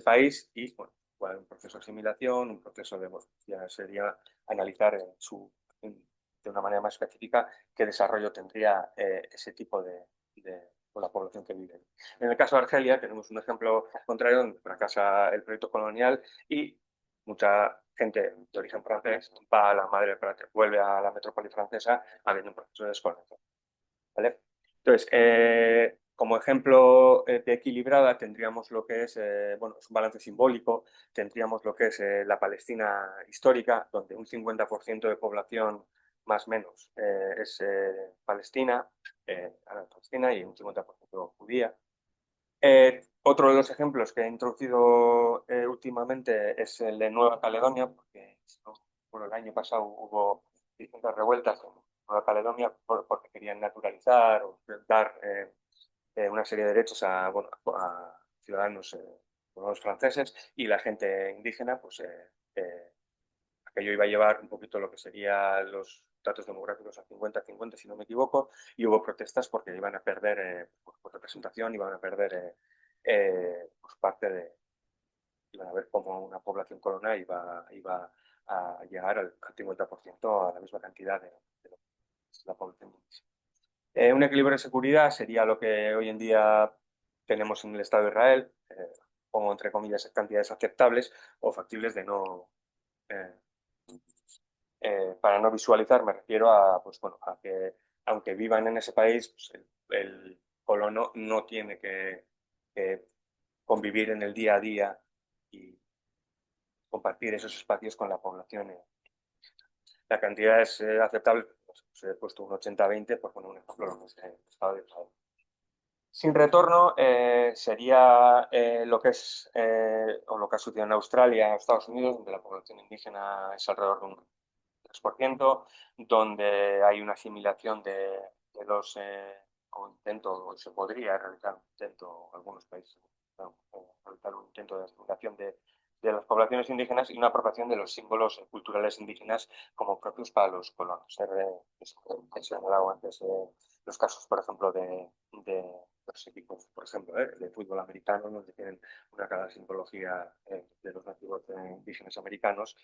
país, y un proceso de asimilación, un proceso de, bueno, ya sería analizar de una manera más específica qué desarrollo tendría ese tipo o la población que vive. En el caso de Argelia tenemos un ejemplo contrario donde fracasa el proyecto colonial y mucha gente de origen francés va a la madre patria, vuelve a la metrópoli francesa habiendo un proceso de descolonización. ¿Vale? Entonces, como ejemplo de equilibrada tendríamos lo que es, bueno, es un balance simbólico, tendríamos lo que es la Palestina histórica, donde un 50% de población más o menos es Palestina y un 50% judía. Otro de los ejemplos que he introducido últimamente es el de Nueva Caledonia, porque por el año pasado hubo distintas revueltas en Nueva Caledonia porque querían naturalizar o dar una serie de derechos a, bueno, a ciudadanos, franceses, y la gente indígena, pues aquello iba a llevar un poquito lo que serían los datos demográficos a 50-50, si no me equivoco, y hubo protestas porque iban a perder pues, representación, iban a perder pues parte de, iban a ver cómo una población colonial iba a llegar al 50%, a la misma cantidad de lo que es la población. Un equilibrio de seguridad sería lo que hoy en día tenemos en el Estado de Israel, pongo entre comillas cantidades aceptables o factibles de no... para no visualizar me refiero a, pues, bueno, a que aunque vivan en ese país, pues, el colono no tiene que convivir en el día a día y compartir esos espacios con la población. La cantidad es aceptable, pues, he puesto un 80-20, por poner un ejemplo, lo que es el Estado de Israel. Sin retorno sería lo que es o lo que ha sucedido en Australia, Estados Unidos, donde la población indígena es alrededor de un 3%, donde hay una asimilación de los, o intento, se podría realizar un intento, algunos países, realizar un intento de asimilación de las poblaciones indígenas y una apropiación de los símbolos culturales indígenas como propios para los colonos. He señalado antes los casos, por ejemplo, de los equipos, por ejemplo, de fútbol americano, donde tienen una clara simbología de los nativos indígenas americanos,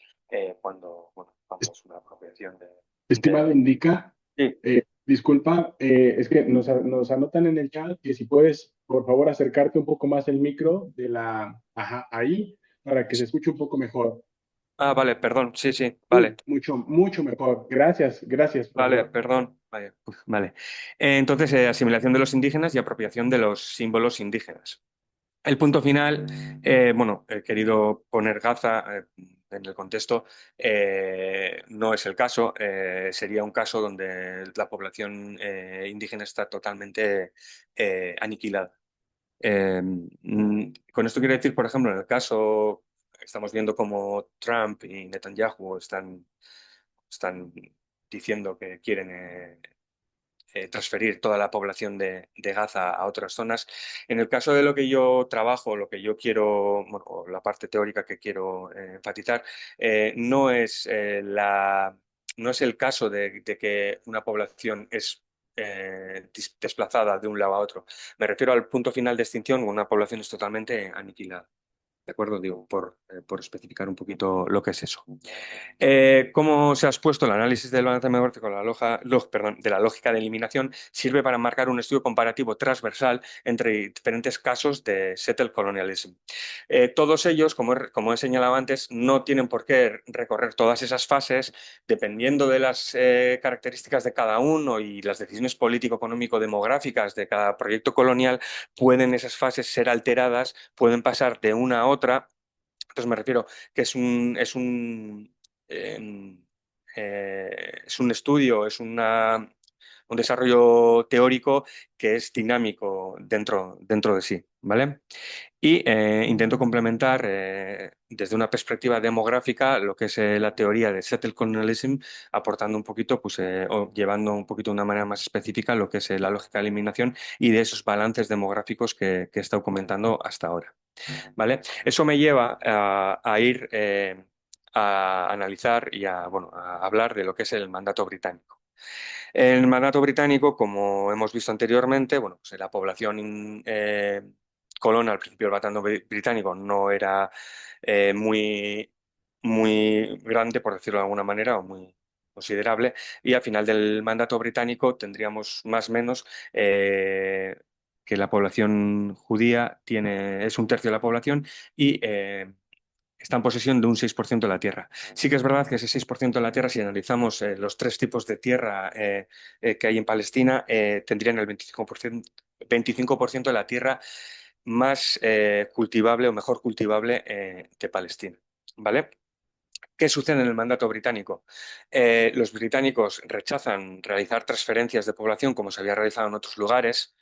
cuando es una apropiación Estimado Indica, Sí. disculpa, es que nos anotan en el chat que si puedes, por favor, acercarte un poco más el micro de ahí, para que se escuche un poco mejor. Ah, vale, perdón, sí, vale. Mucho, mucho mejor. Gracias, gracias. Vale, perdón. Vale. Entonces, asimilación de los indígenas y apropiación de los símbolos indígenas. El punto final, bueno, he querido poner Gaza en el contexto, no es el caso, sería un caso donde la población indígena está totalmente aniquilada. Con esto quiero decir, por ejemplo, en el caso, estamos viendo cómo Trump y Netanyahu están diciendo que quieren transferir toda la población de Gaza a otras zonas. En el caso de lo que yo trabajo, lo que yo quiero, bueno, o la parte teórica que quiero enfatizar, no es no es el caso de que una población es desplazada de un lado a otro. Me refiero al punto final de extinción, una población es totalmente aniquilada. ¿De acuerdo? Digo, por especificar un poquito lo que es eso. ¿Cómo se ha expuesto el análisis del balance demográfico de la lógica de eliminación? Sirve para marcar un estudio comparativo transversal entre diferentes casos de settled colonialism. Todos ellos, como he señalado antes, no tienen por qué recorrer todas esas fases, dependiendo de las características de cada uno y las decisiones político-económico-demográficas de cada proyecto colonial, pueden esas fases ser alteradas, pueden pasar de una a otra. Entonces me refiero que es un estudio, un desarrollo teórico que es dinámico dentro de sí, ¿vale? Y intento complementar desde una perspectiva demográfica lo que es la teoría de settled colonialism, aportando un poquito, pues, o llevando un poquito de una manera más específica lo que es la lógica de eliminación y de esos balances demográficos que he estado comentando hasta ahora. ¿Vale? Eso me lleva a ir a analizar y bueno, a hablar de lo que es el mandato británico. El mandato británico, como hemos visto anteriormente, bueno, pues la población colona al principio del mandato británico no era muy, muy grande, por decirlo de alguna manera, o muy considerable, y al final del mandato británico tendríamos más o menos que la población judía es un tercio de la población y está en posesión de un 6% de la tierra. Sí que es verdad que ese 6% de la tierra, si analizamos los tres tipos de tierra que hay en Palestina, tendrían el 25% de la tierra más cultivable o mejor cultivable de Palestina. ¿Vale? ¿Qué sucede en el mandato británico? Los británicos rechazan realizar transferencias de población como se había realizado en otros lugares,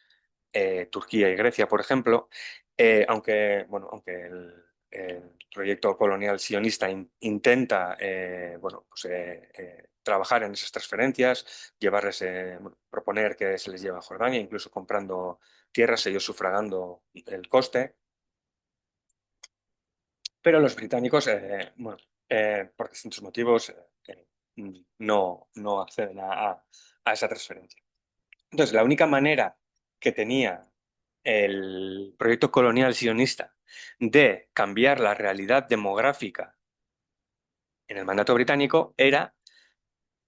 Turquía y Grecia, por ejemplo, aunque el proyecto colonial sionista intenta trabajar en esas transferencias, proponer que se les lleve a Jordania, incluso comprando tierras, ellos sufragando el coste. Pero los británicos, por distintos motivos, no acceden a esa transferencia. Entonces, la única manera que tenía el proyecto colonial sionista de cambiar la realidad demográfica en el mandato británico era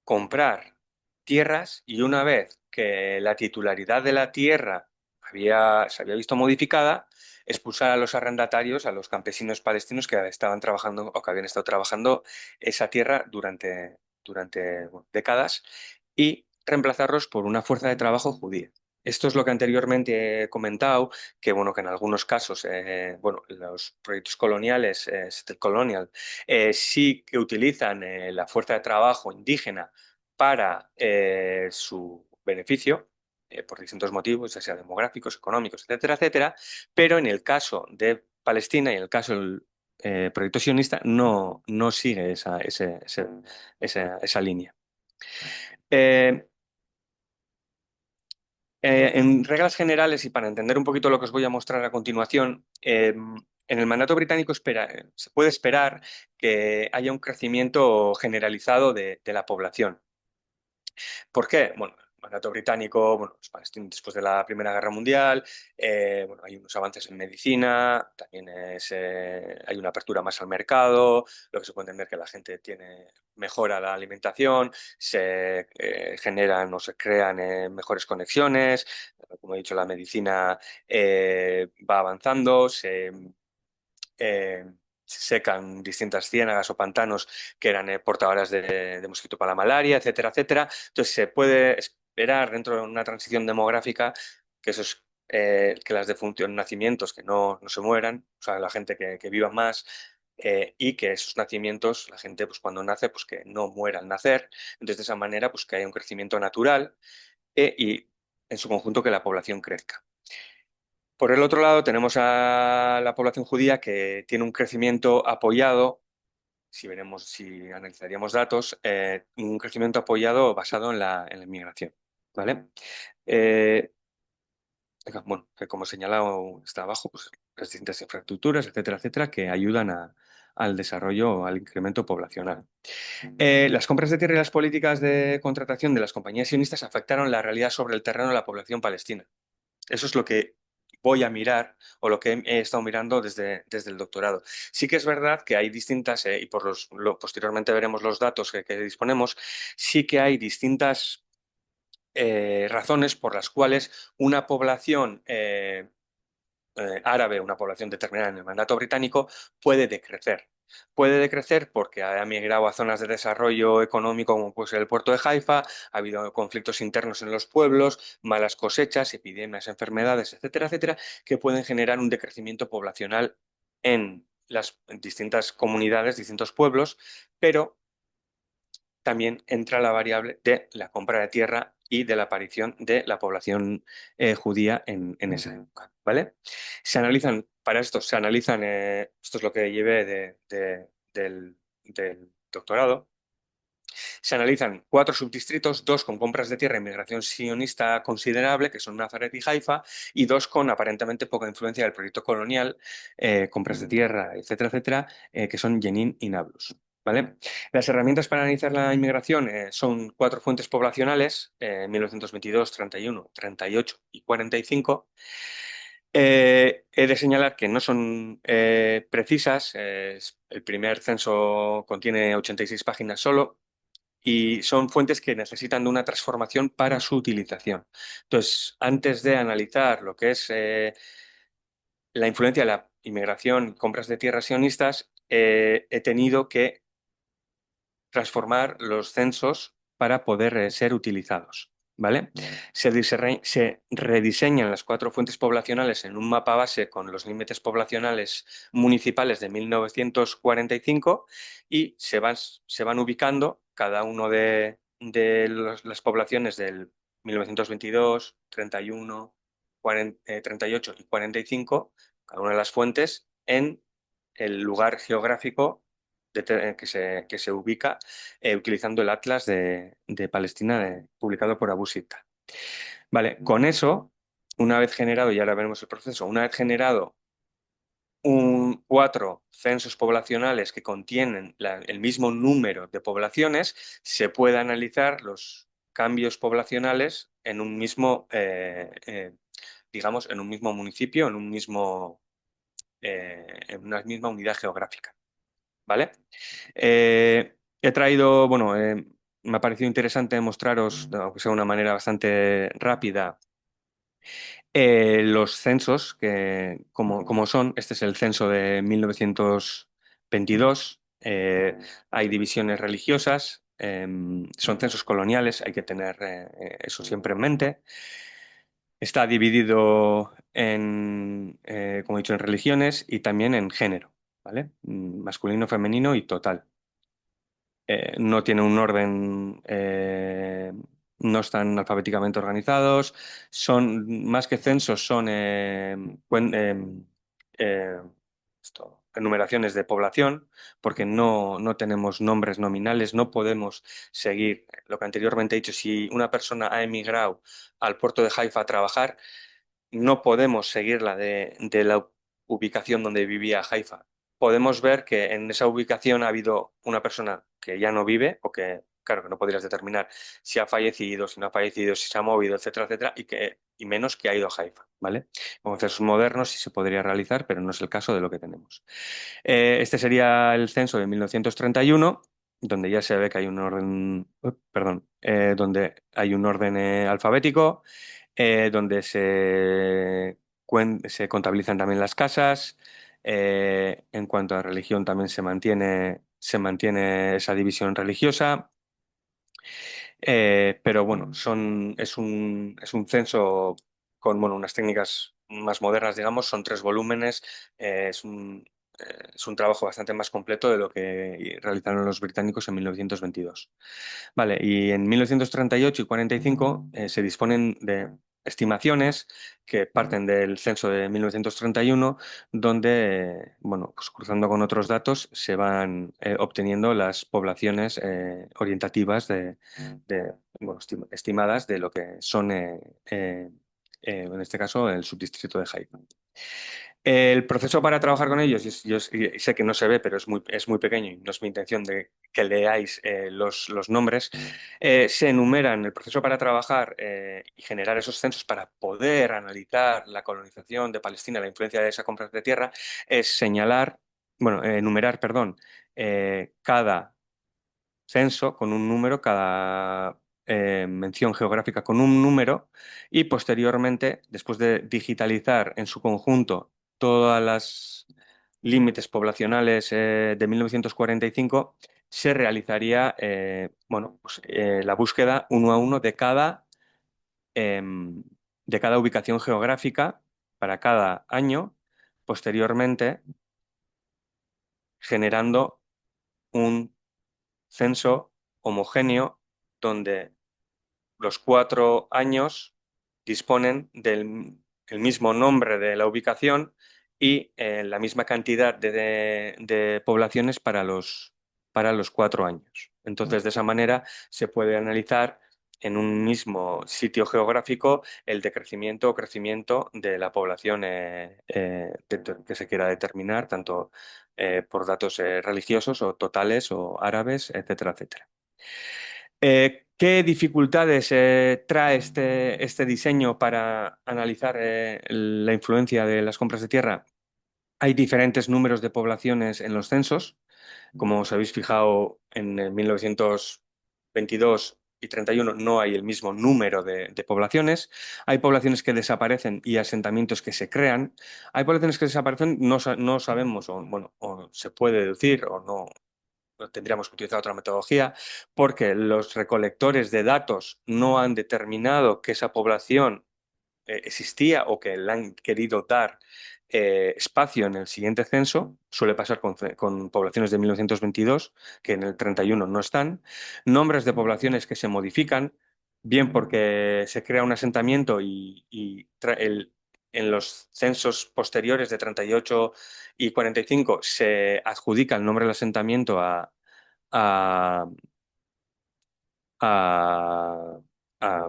comprar tierras y una vez que la titularidad de la tierra se había visto modificada, expulsar a los arrendatarios, a los campesinos palestinos que estaban trabajando o que habían estado trabajando esa tierra durante décadas y reemplazarlos por una fuerza de trabajo judía. Esto es lo que anteriormente he comentado, que en algunos casos, los proyectos coloniales, colonial, sí que utilizan la fuerza de trabajo indígena para su beneficio, por distintos motivos, ya sea demográficos, económicos, etcétera, etcétera, pero en el caso de Palestina y en el caso del proyecto sionista no sigue esa línea. En reglas generales y para entender un poquito lo que os voy a mostrar a continuación, en el mandato británico se puede esperar que haya un crecimiento generalizado de la población. ¿Por qué? Bueno, el mandato británico, los palestinos después de la Primera Guerra Mundial, hay unos avances en medicina, también hay una apertura más al mercado, lo que se puede entender que la gente mejora la alimentación, se generan o se crean mejores conexiones, como he dicho, la medicina va avanzando, se secan distintas ciénagas o pantanos que eran portadoras de mosquito para la malaria, etcétera, etcétera. Entonces se puede esperar dentro de una transición demográfica que las defunciones, nacimientos que no se mueran, o sea, la gente que viva más. Y que esos nacimientos, la gente pues cuando nace, pues que no muera al nacer. Entonces de esa manera pues que haya un crecimiento natural y en su conjunto que la población crezca. Por el otro lado, tenemos a la población judía que tiene un crecimiento apoyado, si analizaríamos datos, un crecimiento apoyado basado en la inmigración. ¿Vale? Que como he señalado, está abajo, pues, las distintas infraestructuras, etcétera, etcétera, que ayudan al desarrollo, al incremento poblacional. Las compras de tierra y las políticas de contratación de las compañías sionistas afectaron la realidad sobre el terreno de la población palestina. Eso es lo que voy a mirar o lo que he estado mirando desde el doctorado. Sí que es verdad que hay distintas, y posteriormente veremos los datos que disponemos, sí que hay distintas razones por las cuales una población árabe, una población determinada en el mandato británico, puede decrecer. Puede decrecer porque ha migrado a zonas de desarrollo económico como puede ser el puerto de Haifa, ha habido conflictos internos en los pueblos, malas cosechas, epidemias, enfermedades, etcétera, etcétera, que pueden generar un decrecimiento poblacional en las distintas comunidades, distintos pueblos, pero también entra la variable de la compra de tierra y de la aparición de la población judía en esa época, ¿vale? Para esto se analizan, esto es lo que llevé del doctorado, se analizan 4 subdistritos, 2 con compras de tierra e inmigración sionista considerable, que son Nazaret y Haifa, y 2 con aparentemente poca influencia del proyecto colonial, compras de tierra, etcétera, etcétera, que son Jenin y Nablus. ¿Vale? Las herramientas para analizar la inmigración son 4 fuentes poblacionales, 1922, 31, 38 y 45. He de señalar que no son precisas. El primer censo contiene 86 páginas solo y son fuentes que necesitan de una transformación para su utilización. Entonces, antes de analizar lo que es la influencia de la inmigración y compras de tierras sionistas, he tenido que transformar los censos para poder ser utilizados. ¿Vale? Se rediseñan las 4 fuentes poblacionales en un mapa base con los límites poblacionales municipales de 1945 y se van ubicando cada uno de las poblaciones del 1922, 31, 38 y 45, cada una de las fuentes, en el lugar geográfico que se ubica utilizando el Atlas de Palestina publicado por Abu Sitta. Vale, con eso, una vez generado, y ahora veremos el proceso, una vez generado 4 censos poblacionales que contienen el mismo número de poblaciones, se puede analizar los cambios poblacionales en un mismo, digamos, en un mismo municipio, en una misma unidad geográfica. ¿Vale? He traído, bueno, me ha parecido interesante mostraros, aunque sea de una manera bastante rápida, los censos, como son. Este es el censo de 1922. Hay divisiones religiosas, son censos coloniales, hay que tener eso siempre en mente. Está dividido como he dicho, en religiones y también en género, ¿vale? Masculino, femenino y total. No tiene un orden, no están alfabéticamente organizados, son más que censos, son eh, enumeraciones de población, porque no tenemos nombres nominales, no podemos seguir lo que anteriormente he dicho. Si una persona ha emigrado al puerto de Haifa a trabajar, no podemos seguirla de la ubicación donde vivía Haifa. Podemos ver que en esa ubicación ha habido una persona que ya no vive, o que, claro, que no podrías determinar si ha fallecido, si no ha fallecido, si se ha movido, etcétera, etcétera, y menos que ha ido a Haifa, ¿vale? Con censos modernos sí se podría realizar, pero no es el caso de lo que tenemos. Este sería el censo de 1931, donde ya se ve que hay un orden, donde hay un orden alfabético, donde se contabilizan también las casas. En cuanto a religión, también se mantiene esa división religiosa. Pero bueno, es un censo con, bueno, unas técnicas más modernas, digamos. Son 3 volúmenes. Es un trabajo bastante más completo de lo que realizaron los británicos en 1922. Vale, y en 1938 y 45 se disponen de estimaciones que parten del censo de 1931, donde, bueno, pues cruzando con otros datos, se van obteniendo las poblaciones orientativas bueno, estimadas de lo que son, en este caso, el subdistrito de Haifa. El proceso para trabajar con ellos, yo sé que no se ve, pero es muy pequeño y no es mi intención de que leáis los nombres. Se enumeran el proceso para trabajar y generar esos censos para poder analizar la colonización de Palestina, la influencia de esa compra de tierra, es enumerar, perdón, cada censo con un número, cada mención geográfica con un número, y posteriormente, después de digitalizar en su conjunto todas las límites poblacionales de 1945, se realizaría la búsqueda uno a uno de cada ubicación geográfica para cada año, posteriormente generando un censo homogéneo donde los 4 años disponen del el mismo nombre de la ubicación y la misma cantidad de poblaciones para los 4 años. Entonces, de esa manera se puede analizar en un mismo sitio geográfico el decrecimiento o crecimiento de la población que se quiera determinar, tanto por datos religiosos o totales o árabes, etcétera, etcétera. ¿Qué dificultades trae este diseño para analizar la influencia de las compras de tierra? Hay diferentes números de poblaciones en los censos. Como os habéis fijado, en el 1922 y 31 no hay el mismo número de poblaciones. Hay poblaciones que desaparecen y asentamientos que se crean. Hay poblaciones que desaparecen, no sabemos, o, bueno, o se puede deducir o no, tendríamos que utilizar otra metodología, porque los recolectores de datos no han determinado que esa población existía o que le han querido dar espacio en el siguiente censo. Suele pasar con poblaciones de 1922, que en el 31 no están. Nombres de poblaciones que se modifican, bien porque se crea un asentamiento en los censos posteriores de 38 y 45 se adjudica el nombre del asentamiento a, a-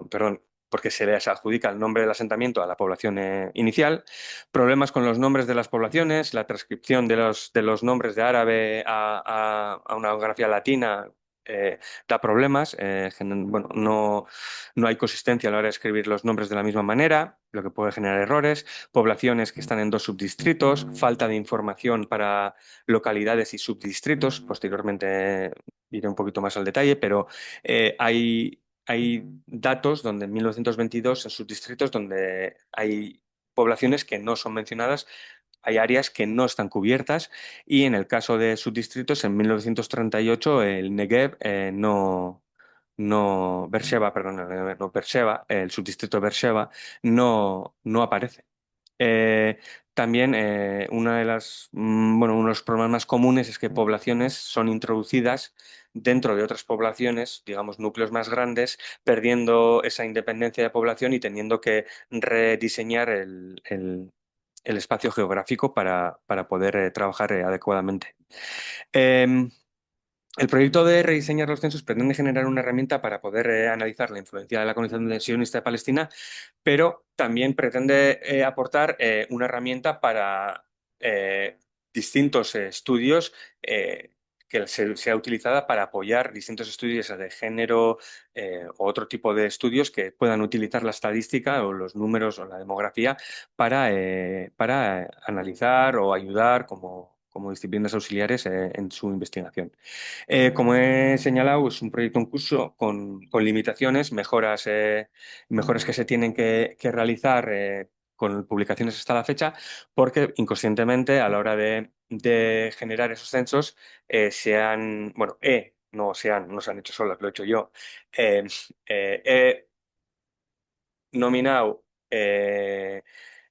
perdón, porque se les adjudica el nombre del asentamiento a la población inicial, problemas con los nombres de las poblaciones, la transcripción de los nombres de árabe a una grafía latina. Da problemas, bueno, no hay consistencia a la hora de escribir los nombres de la misma manera, lo que puede generar errores, poblaciones que están en dos subdistritos, falta de información para localidades y subdistritos. Posteriormente iré un poquito más al detalle, pero hay datos donde en 1922, en subdistritos, donde hay poblaciones que no son mencionadas, hay áreas que no están cubiertas y en el caso de subdistritos, en 1938 el Negev Beersheba, perdón, no Beersheba, el subdistrito de Beersheba no aparece. Eh, También uno de los problemas más comunes es que poblaciones son introducidas dentro de otras poblaciones, digamos núcleos más grandes, perdiendo esa independencia de población y teniendo que rediseñar el espacio geográfico para poder trabajar adecuadamente. Em, el proyecto de rediseñar los censos pretende generar una herramienta para poder analizar la influencia de la colonización sionista de Palestina, pero también pretende aportar una herramienta para distintos estudios que sea utilizada para apoyar distintos estudios de género o otro tipo de estudios que puedan utilizar la estadística o los números o la demografía para analizar o ayudar como disciplinas auxiliares en su investigación. Como he señalado, es un proyecto en curso con limitaciones, mejoras que se tienen que realizar con publicaciones hasta la fecha, porque inconscientemente a la hora de generar esos censos bueno, no se han hecho solas, lo he hecho yo, eh, he nominado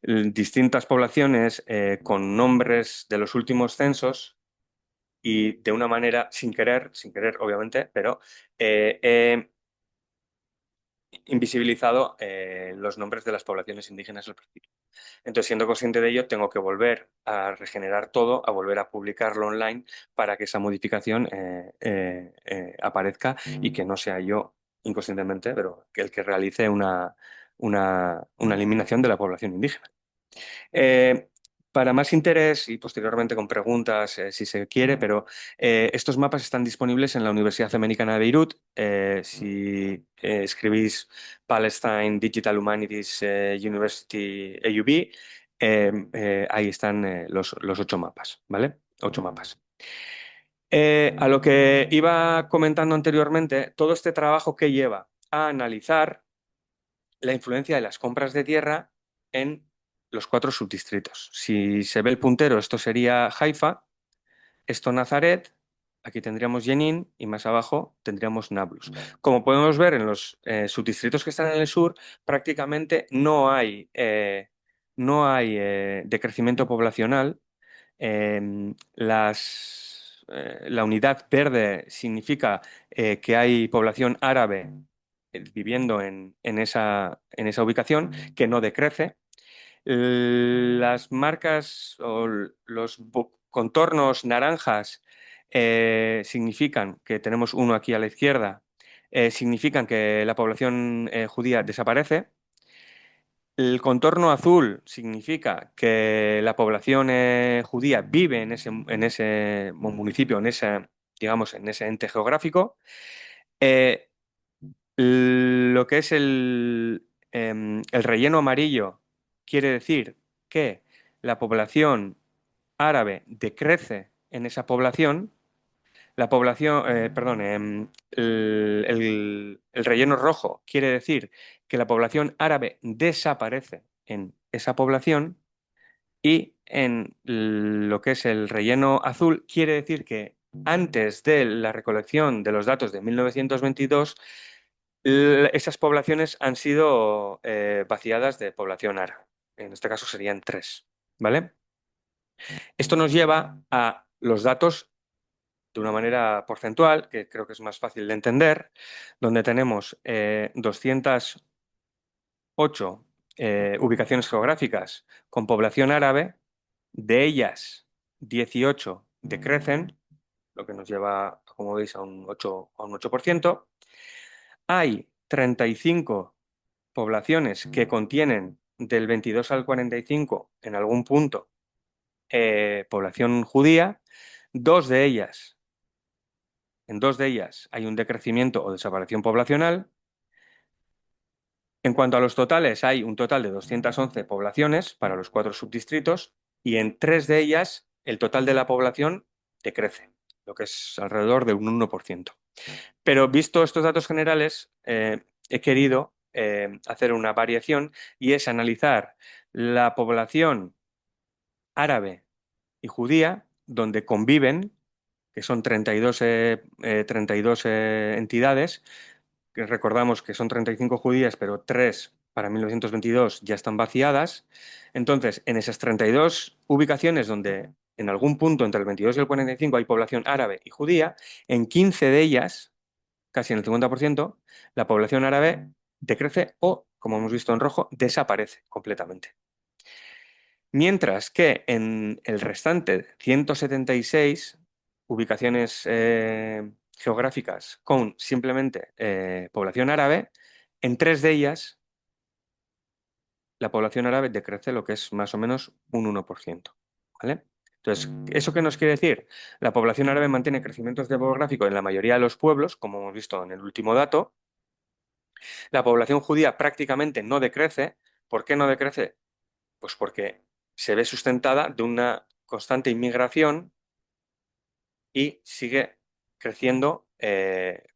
distintas poblaciones con nombres de los últimos censos y de una manera sin querer obviamente, pero he invisibilizado los nombres de las poblaciones indígenas al principio. Entonces, siendo consciente de ello, tengo que volver a regenerar todo, a volver a publicarlo online para que esa modificación aparezca y que no sea yo inconscientemente, pero que el que realice una eliminación de la población indígena. Eh, para más interés y posteriormente con preguntas, si se quiere, pero estos mapas están disponibles en la Universidad Americana de Beirut. Si escribís Palestine Digital Humanities University AUB, ahí están los 8 mapas, ¿vale? 8 mapas. A lo que iba comentando anteriormente, todo este trabajo que lleva a analizar la influencia de las compras de tierra en los 4 subdistritos. Si se ve el puntero, esto sería Haifa, esto Nazaret, aquí tendríamos Jenin y más abajo tendríamos Nablus. Como podemos ver en los subdistritos que están en el sur, prácticamente no hay decrecimiento poblacional. La unidad verde significa que hay población árabe viviendo en esa ubicación que no decrece. Las marcas o los contornos naranjas significan que tenemos uno aquí a la izquierda, significan que la población judía desaparece. El contorno azul significa que la población judía vive en ese municipio, digamos, en ese ente geográfico. Lo que es el relleno amarillo quiere decir que la población árabe decrece en esa población. La población, perdón, el relleno rojo quiere decir que la población árabe desaparece en esa población, y en lo que es el relleno azul quiere decir que antes de la recolección de los datos de 1922, esas poblaciones han sido vaciadas de población árabe. En este caso serían 3, ¿vale? Esto nos lleva a los datos de una manera porcentual, que creo que es más fácil de entender, donde tenemos 208 ubicaciones geográficas con población árabe. De ellas, 18 decrecen, lo que nos lleva, como veis, a un 8%. Hay 35 poblaciones que contienen del 22 al 45 en algún punto población judía. En dos de ellas hay un decrecimiento o desaparición poblacional. En cuanto a los totales, hay un total de 211 poblaciones para los 4 subdistritos, y en 3 de ellas el total de la población decrece, lo que es alrededor de un 1%. Pero visto estos datos generales, he querido hacer una variación, y es analizar la población árabe y judía, donde conviven, que son 32 entidades, que recordamos que son 35 judías, pero 3 para 1922 ya están vaciadas. Entonces, en esas 32 ubicaciones donde en algún punto entre el 22 y el 45 hay población árabe y judía, en 15 de ellas, casi en el 50%, la población árabe decrece o, como hemos visto en rojo, desaparece completamente. Mientras que en el restante 176 ubicaciones geográficas con simplemente población árabe, en 3 de ellas la población árabe decrece lo que es más o menos un 1%. ¿Vale? Entonces, ¿eso qué nos quiere decir? La población árabe mantiene crecimientos demográficos en la mayoría de los pueblos, como hemos visto en el último dato. La población judía prácticamente no decrece. ¿Por qué no decrece? Pues porque se ve sustentada de una constante inmigración y sigue creciendo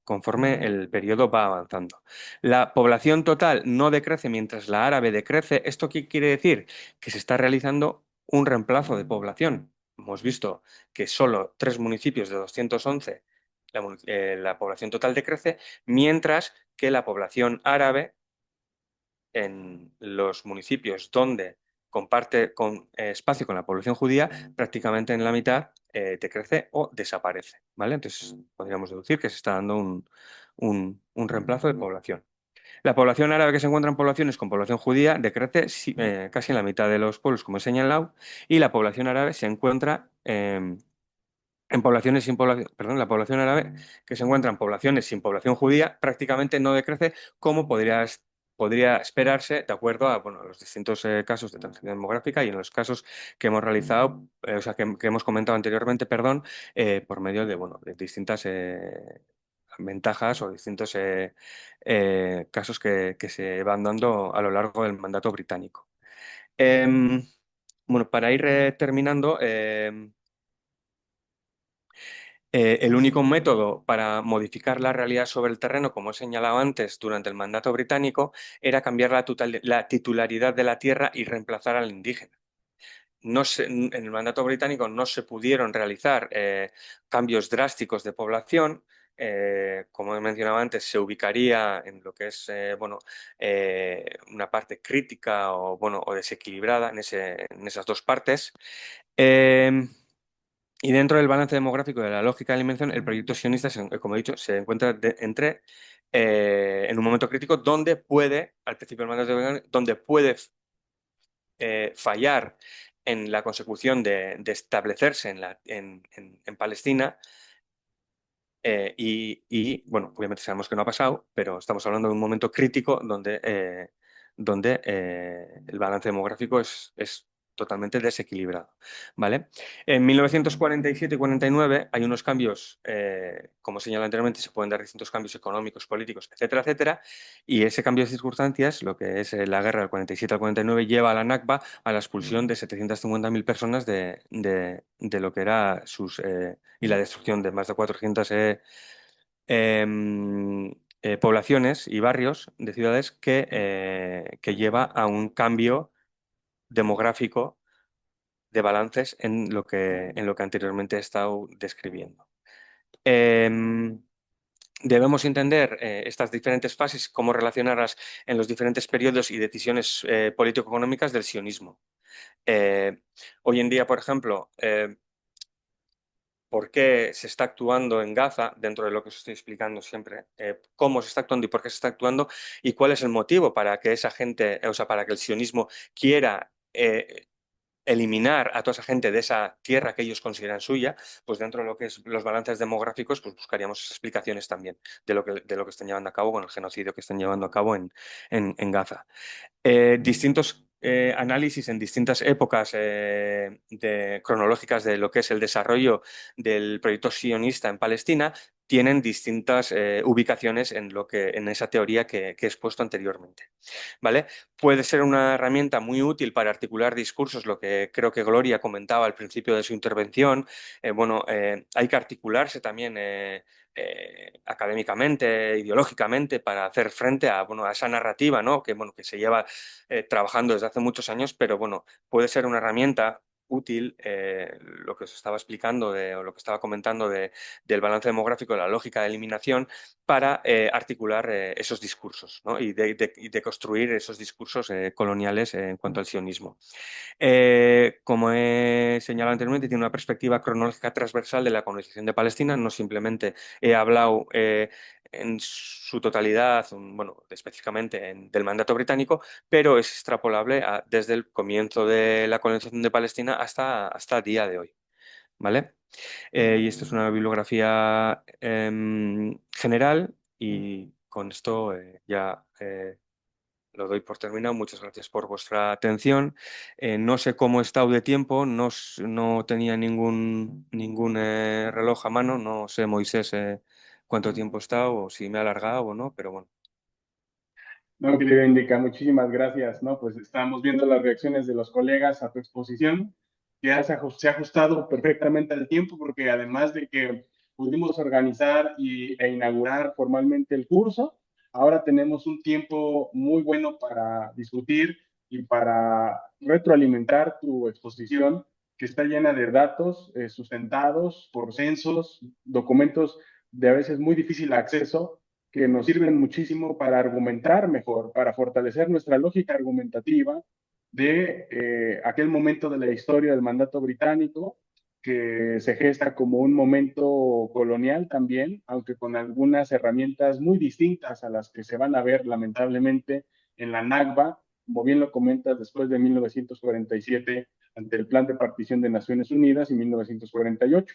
conforme el periodo va avanzando. La población total no decrece mientras la árabe decrece. ¿Esto qué quiere decir? Que se está realizando un reemplazo de población. Hemos visto que solo 3 municipios de 211 la población total decrece, mientras que la población árabe en los municipios donde comparte espacio con la población judía, prácticamente en la mitad decrece o desaparece, ¿vale? Entonces podríamos deducir que se está dando un reemplazo de población. La población árabe que se encuentra en poblaciones con población judía decrece casi en la mitad de los pueblos, como he señalado, y la población árabe se encuentra en poblaciones sin población, perdón, la población árabe que se encuentra en poblaciones sin población judía prácticamente no decrece, como podría esperarse de acuerdo a, bueno, los distintos casos de transición demográfica y en los casos que hemos realizado, o sea, que hemos comentado anteriormente, perdón, por medio de, bueno, de distintas ventajas o distintos casos que se van dando a lo largo del mandato británico. Bueno, para ir terminando, el único método para modificar la realidad sobre el terreno, como he señalado antes, durante el mandato británico, era cambiar la titularidad de la tierra y reemplazar al indígena. En el mandato británico no se pudieron realizar cambios drásticos de población. Como he mencionado antes, se ubicaría en lo que es bueno, una parte crítica o, bueno, o desequilibrada en esas dos partes. Y dentro del balance demográfico de la lógica de la invención, el proyecto sionista, como he dicho, se encuentra en un momento crítico donde puede, al principio del mandato, donde puede fallar en la consecución de establecerse en Palestina. Bueno, obviamente sabemos que no ha pasado, pero estamos hablando de un momento crítico donde el balance demográfico es totalmente desequilibrado, ¿vale? En 1947 y 49 hay unos cambios, como señalé anteriormente, se pueden dar distintos cambios económicos, políticos, etcétera, etcétera, y ese cambio de circunstancias, lo que es la guerra del 47 al 49, lleva a la Nakba a la expulsión de 750.000 personas de lo que era y la destrucción de más de 400 poblaciones y barrios de ciudades que lleva a un cambio demográfico de balances en lo que anteriormente he estado describiendo. Debemos entender estas diferentes fases, cómo relacionarlas en los diferentes periodos y decisiones político-económicas del sionismo. Hoy en día, por ejemplo, por qué se está actuando en Gaza, dentro de lo que os estoy explicando siempre, cómo se está actuando y por qué se está actuando, y cuál es el motivo para que esa gente, o sea, para que el sionismo quiera eliminar a toda esa gente de esa tierra que ellos consideran suya, pues dentro de lo que es los balances demográficos, pues buscaríamos explicaciones también de lo que están llevando a cabo con el genocidio que están llevando a cabo en Gaza. Distintos análisis en distintas épocas cronológicas de lo que es el desarrollo del proyecto sionista en Palestina tienen distintas ubicaciones en esa teoría que he expuesto anteriormente, ¿vale? Puede ser una herramienta muy útil para articular discursos, lo que creo que Gloria comentaba al principio de su intervención. Hay que articularse también académicamente, ideológicamente, para hacer frente a esa narrativa, ¿no? que se lleva trabajando desde hace muchos años, pero puede ser una herramienta útil, lo que os estaba explicando o lo que estaba comentando del balance demográfico, la lógica de eliminación, para articular esos discursos, ¿no? y de construir esos discursos coloniales en cuanto al sionismo. Como he señalado anteriormente, tiene una perspectiva cronológica transversal de la colonización de Palestina. No simplemente he hablado en su totalidad, específicamente del mandato británico, pero es extrapolable desde el comienzo de la colonización de Palestina hasta el día de hoy, ¿vale? Y esto es una bibliografía general y con esto ya lo doy por terminado. Muchas gracias por vuestra atención. No sé cómo he estado de tiempo, no tenía ningún reloj a mano, no sé, Moisés, cuánto tiempo he estado o si me ha alargado o no, pero bueno. No, querido Indica, muchísimas gracias, ¿no? Pues estamos viendo las reacciones de los colegas a tu exposición, que se ha ajustado perfectamente al tiempo, porque además de que pudimos organizar e inaugurar formalmente el curso, ahora tenemos un tiempo muy bueno para discutir y para retroalimentar tu exposición, que está llena de datos sustentados por censos, documentos de a veces muy difícil acceso, que nos sirven muchísimo para argumentar mejor, para fortalecer nuestra lógica argumentativa de aquel momento de la historia del mandato británico, que se gesta como un momento colonial también, aunque con algunas herramientas muy distintas a las que se van a ver lamentablemente en la Nakba, como bien lo comentas, después de 1947, ante el Plan de Partición de Naciones Unidas, y 1948,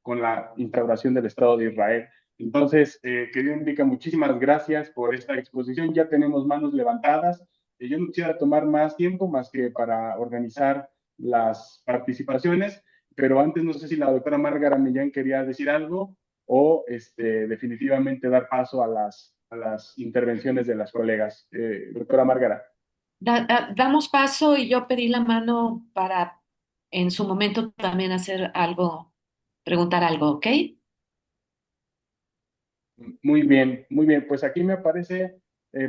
con la instauración del Estado de Israel. Entonces, querido Indica, muchísimas gracias por esta exposición. Ya tenemos manos levantadas. Yo no quisiera tomar más tiempo más que para organizar las participaciones, pero antes no sé si la doctora Márgara Millán quería decir algo o definitivamente dar paso a las intervenciones de las colegas. Doctora Márgara. Damos paso y yo pedí la mano para en su momento también hacer algo, preguntar algo, ¿ok? Muy bien, muy bien. Pues aquí me aparece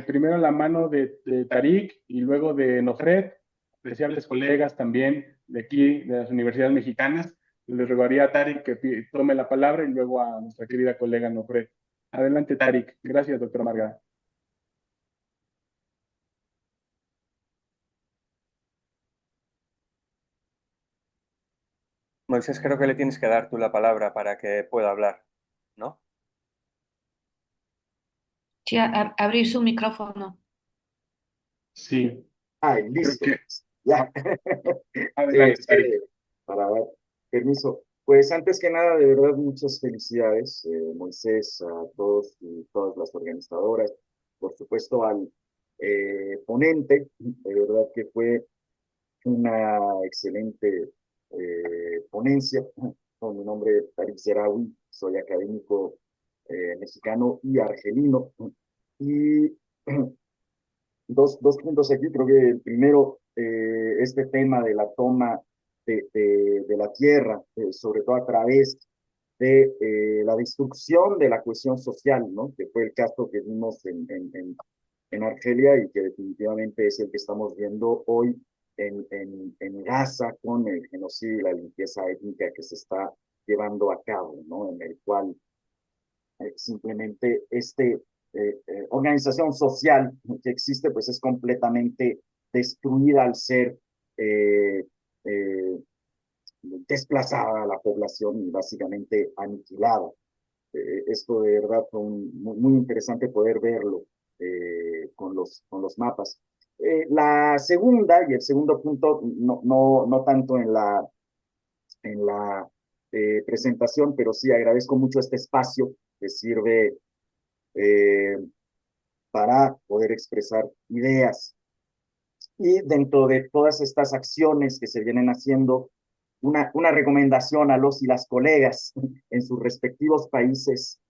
primero la mano de Tarik y luego de Nofret, apreciables colegas también de aquí, de las universidades mexicanas. Les rogaría a Tarik que tome la palabra y luego a nuestra querida colega Nofret. Adelante, Tarik. Gracias, doctora Marga. Moisés, creo que le tienes que dar tú la palabra para que pueda hablar, ¿no? Sí, abrir su micrófono. Sí, Ay, creo listo. que. Ya. Adelante, Tarik. Para dar permiso. Pues antes que nada, de verdad, muchas felicidades, Moisés, a todos y todas las organizadoras, por supuesto al ponente, de verdad que fue una excelente ponencia. Con mi nombre es Tarik Serawi, soy académico mexicano y argelino. Y dos puntos aquí. Creo que el primero, este tema de la toma de la tierra, sobre todo a través de la destrucción de la cohesión social, ¿no? Que fue el caso que vimos en Argelia y que definitivamente es el que estamos viendo hoy en Gaza con el genocidio y la limpieza étnica que se está llevando a cabo, ¿no? En el cual simplemente organización social que existe pues es completamente destruida al ser eh, eh, desplazada a la población y básicamente aniquilada. Esto de verdad fue muy interesante poder verlo con los mapas. La segunda y el segundo punto, no tanto en la presentación, pero sí agradezco mucho este espacio que sirve eh, para poder expresar ideas. Y dentro de todas estas acciones que se vienen haciendo, una recomendación a los y las colegas en sus respectivos países,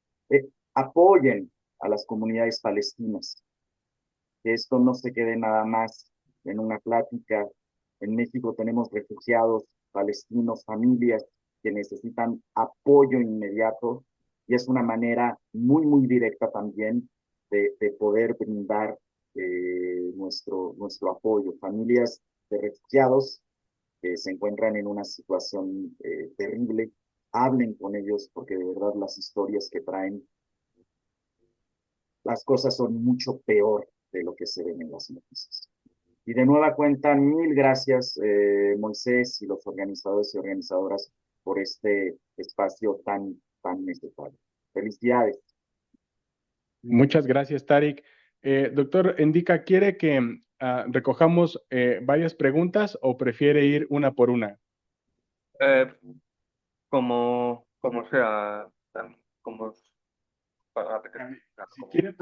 apoyen a las comunidades palestinas, que esto no se quede nada más en una plática. En México tenemos refugiados palestinos, familias que necesitan apoyo inmediato y es una manera muy directa también de poder brindar nuestro apoyo. Familias de refugiados que se encuentran en una situación terrible, hablen con ellos porque de verdad las historias que traen, las cosas son mucho peor de lo que se ven en las noticias. Y de nueva cuenta, mil gracias, Moisés y los organizadores y organizadoras por este espacio tan necesario. Felicidades. Muchas gracias, Tarik. Doctor Indica, ¿quiere que recojamos varias preguntas o prefiere ir una por una? Como sea, como Si quiere,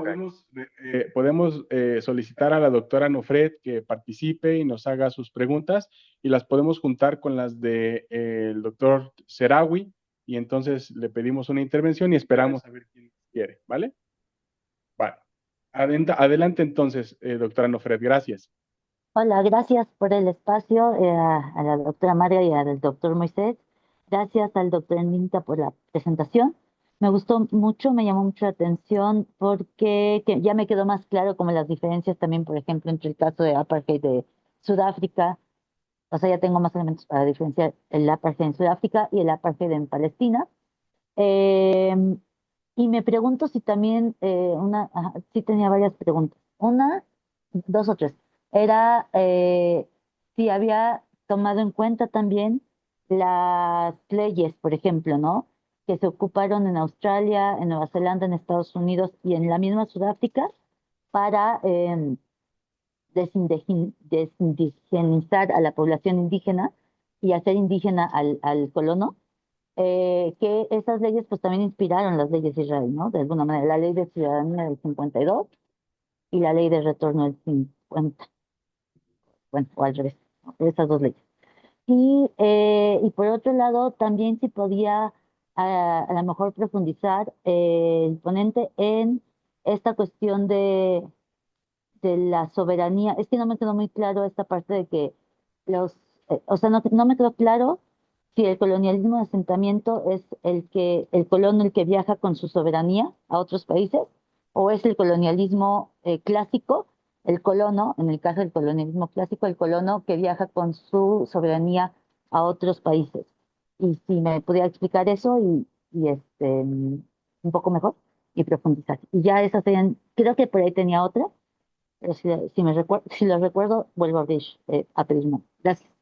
podemos solicitar a la doctora Nofret que participe y nos haga sus preguntas y las podemos juntar con las del doctor Serawi y entonces le pedimos una intervención y esperamos a ver quién quiere, ¿vale? Vale. Adelante entonces, doctora Nofret, gracias. Hola, gracias por el espacio, a la doctora María y al doctor Moisés. Gracias al doctor Minta por la presentación. Me gustó mucho, me llamó mucho la atención porque ya me quedó más claro como las diferencias también, por ejemplo, entre el caso de apartheid de Sudáfrica. O sea, ya tengo más elementos para diferenciar el apartheid en Sudáfrica y el apartheid en Palestina. Eh, y me pregunto si también, sí tenía varias preguntas. Una, dos o tres. Era si había tomado en cuenta también las leyes, por ejemplo, ¿no? Que se ocuparon en Australia, en Nueva Zelanda, en Estados Unidos y en la misma Sudáfrica para desindigenizar a la población indígena y hacer indígena al colono, que esas leyes pues también inspiraron las leyes de Israel, ¿no? De alguna manera, la ley de ciudadanía del 52 y la ley de retorno del 50, bueno, o al revés, ¿no? Esas dos leyes. Y por otro lado, también si podía a lo mejor profundizar el ponente en esta cuestión de la soberanía. Es que no me quedó muy claro esta parte de que o sea, no me quedó claro si el colonialismo de asentamiento es el colono el que viaja con su soberanía a otros países, o es el colonialismo clásico, el colono, en el caso del colonialismo clásico, el colono que viaja con su soberanía a otros países. Y si me pudiera explicar eso un poco mejor y profundizar. Y ya esas serían, creo que por ahí tenía otra, pero si lo recuerdo, vuelvo a abrir a pedir más. Gracias.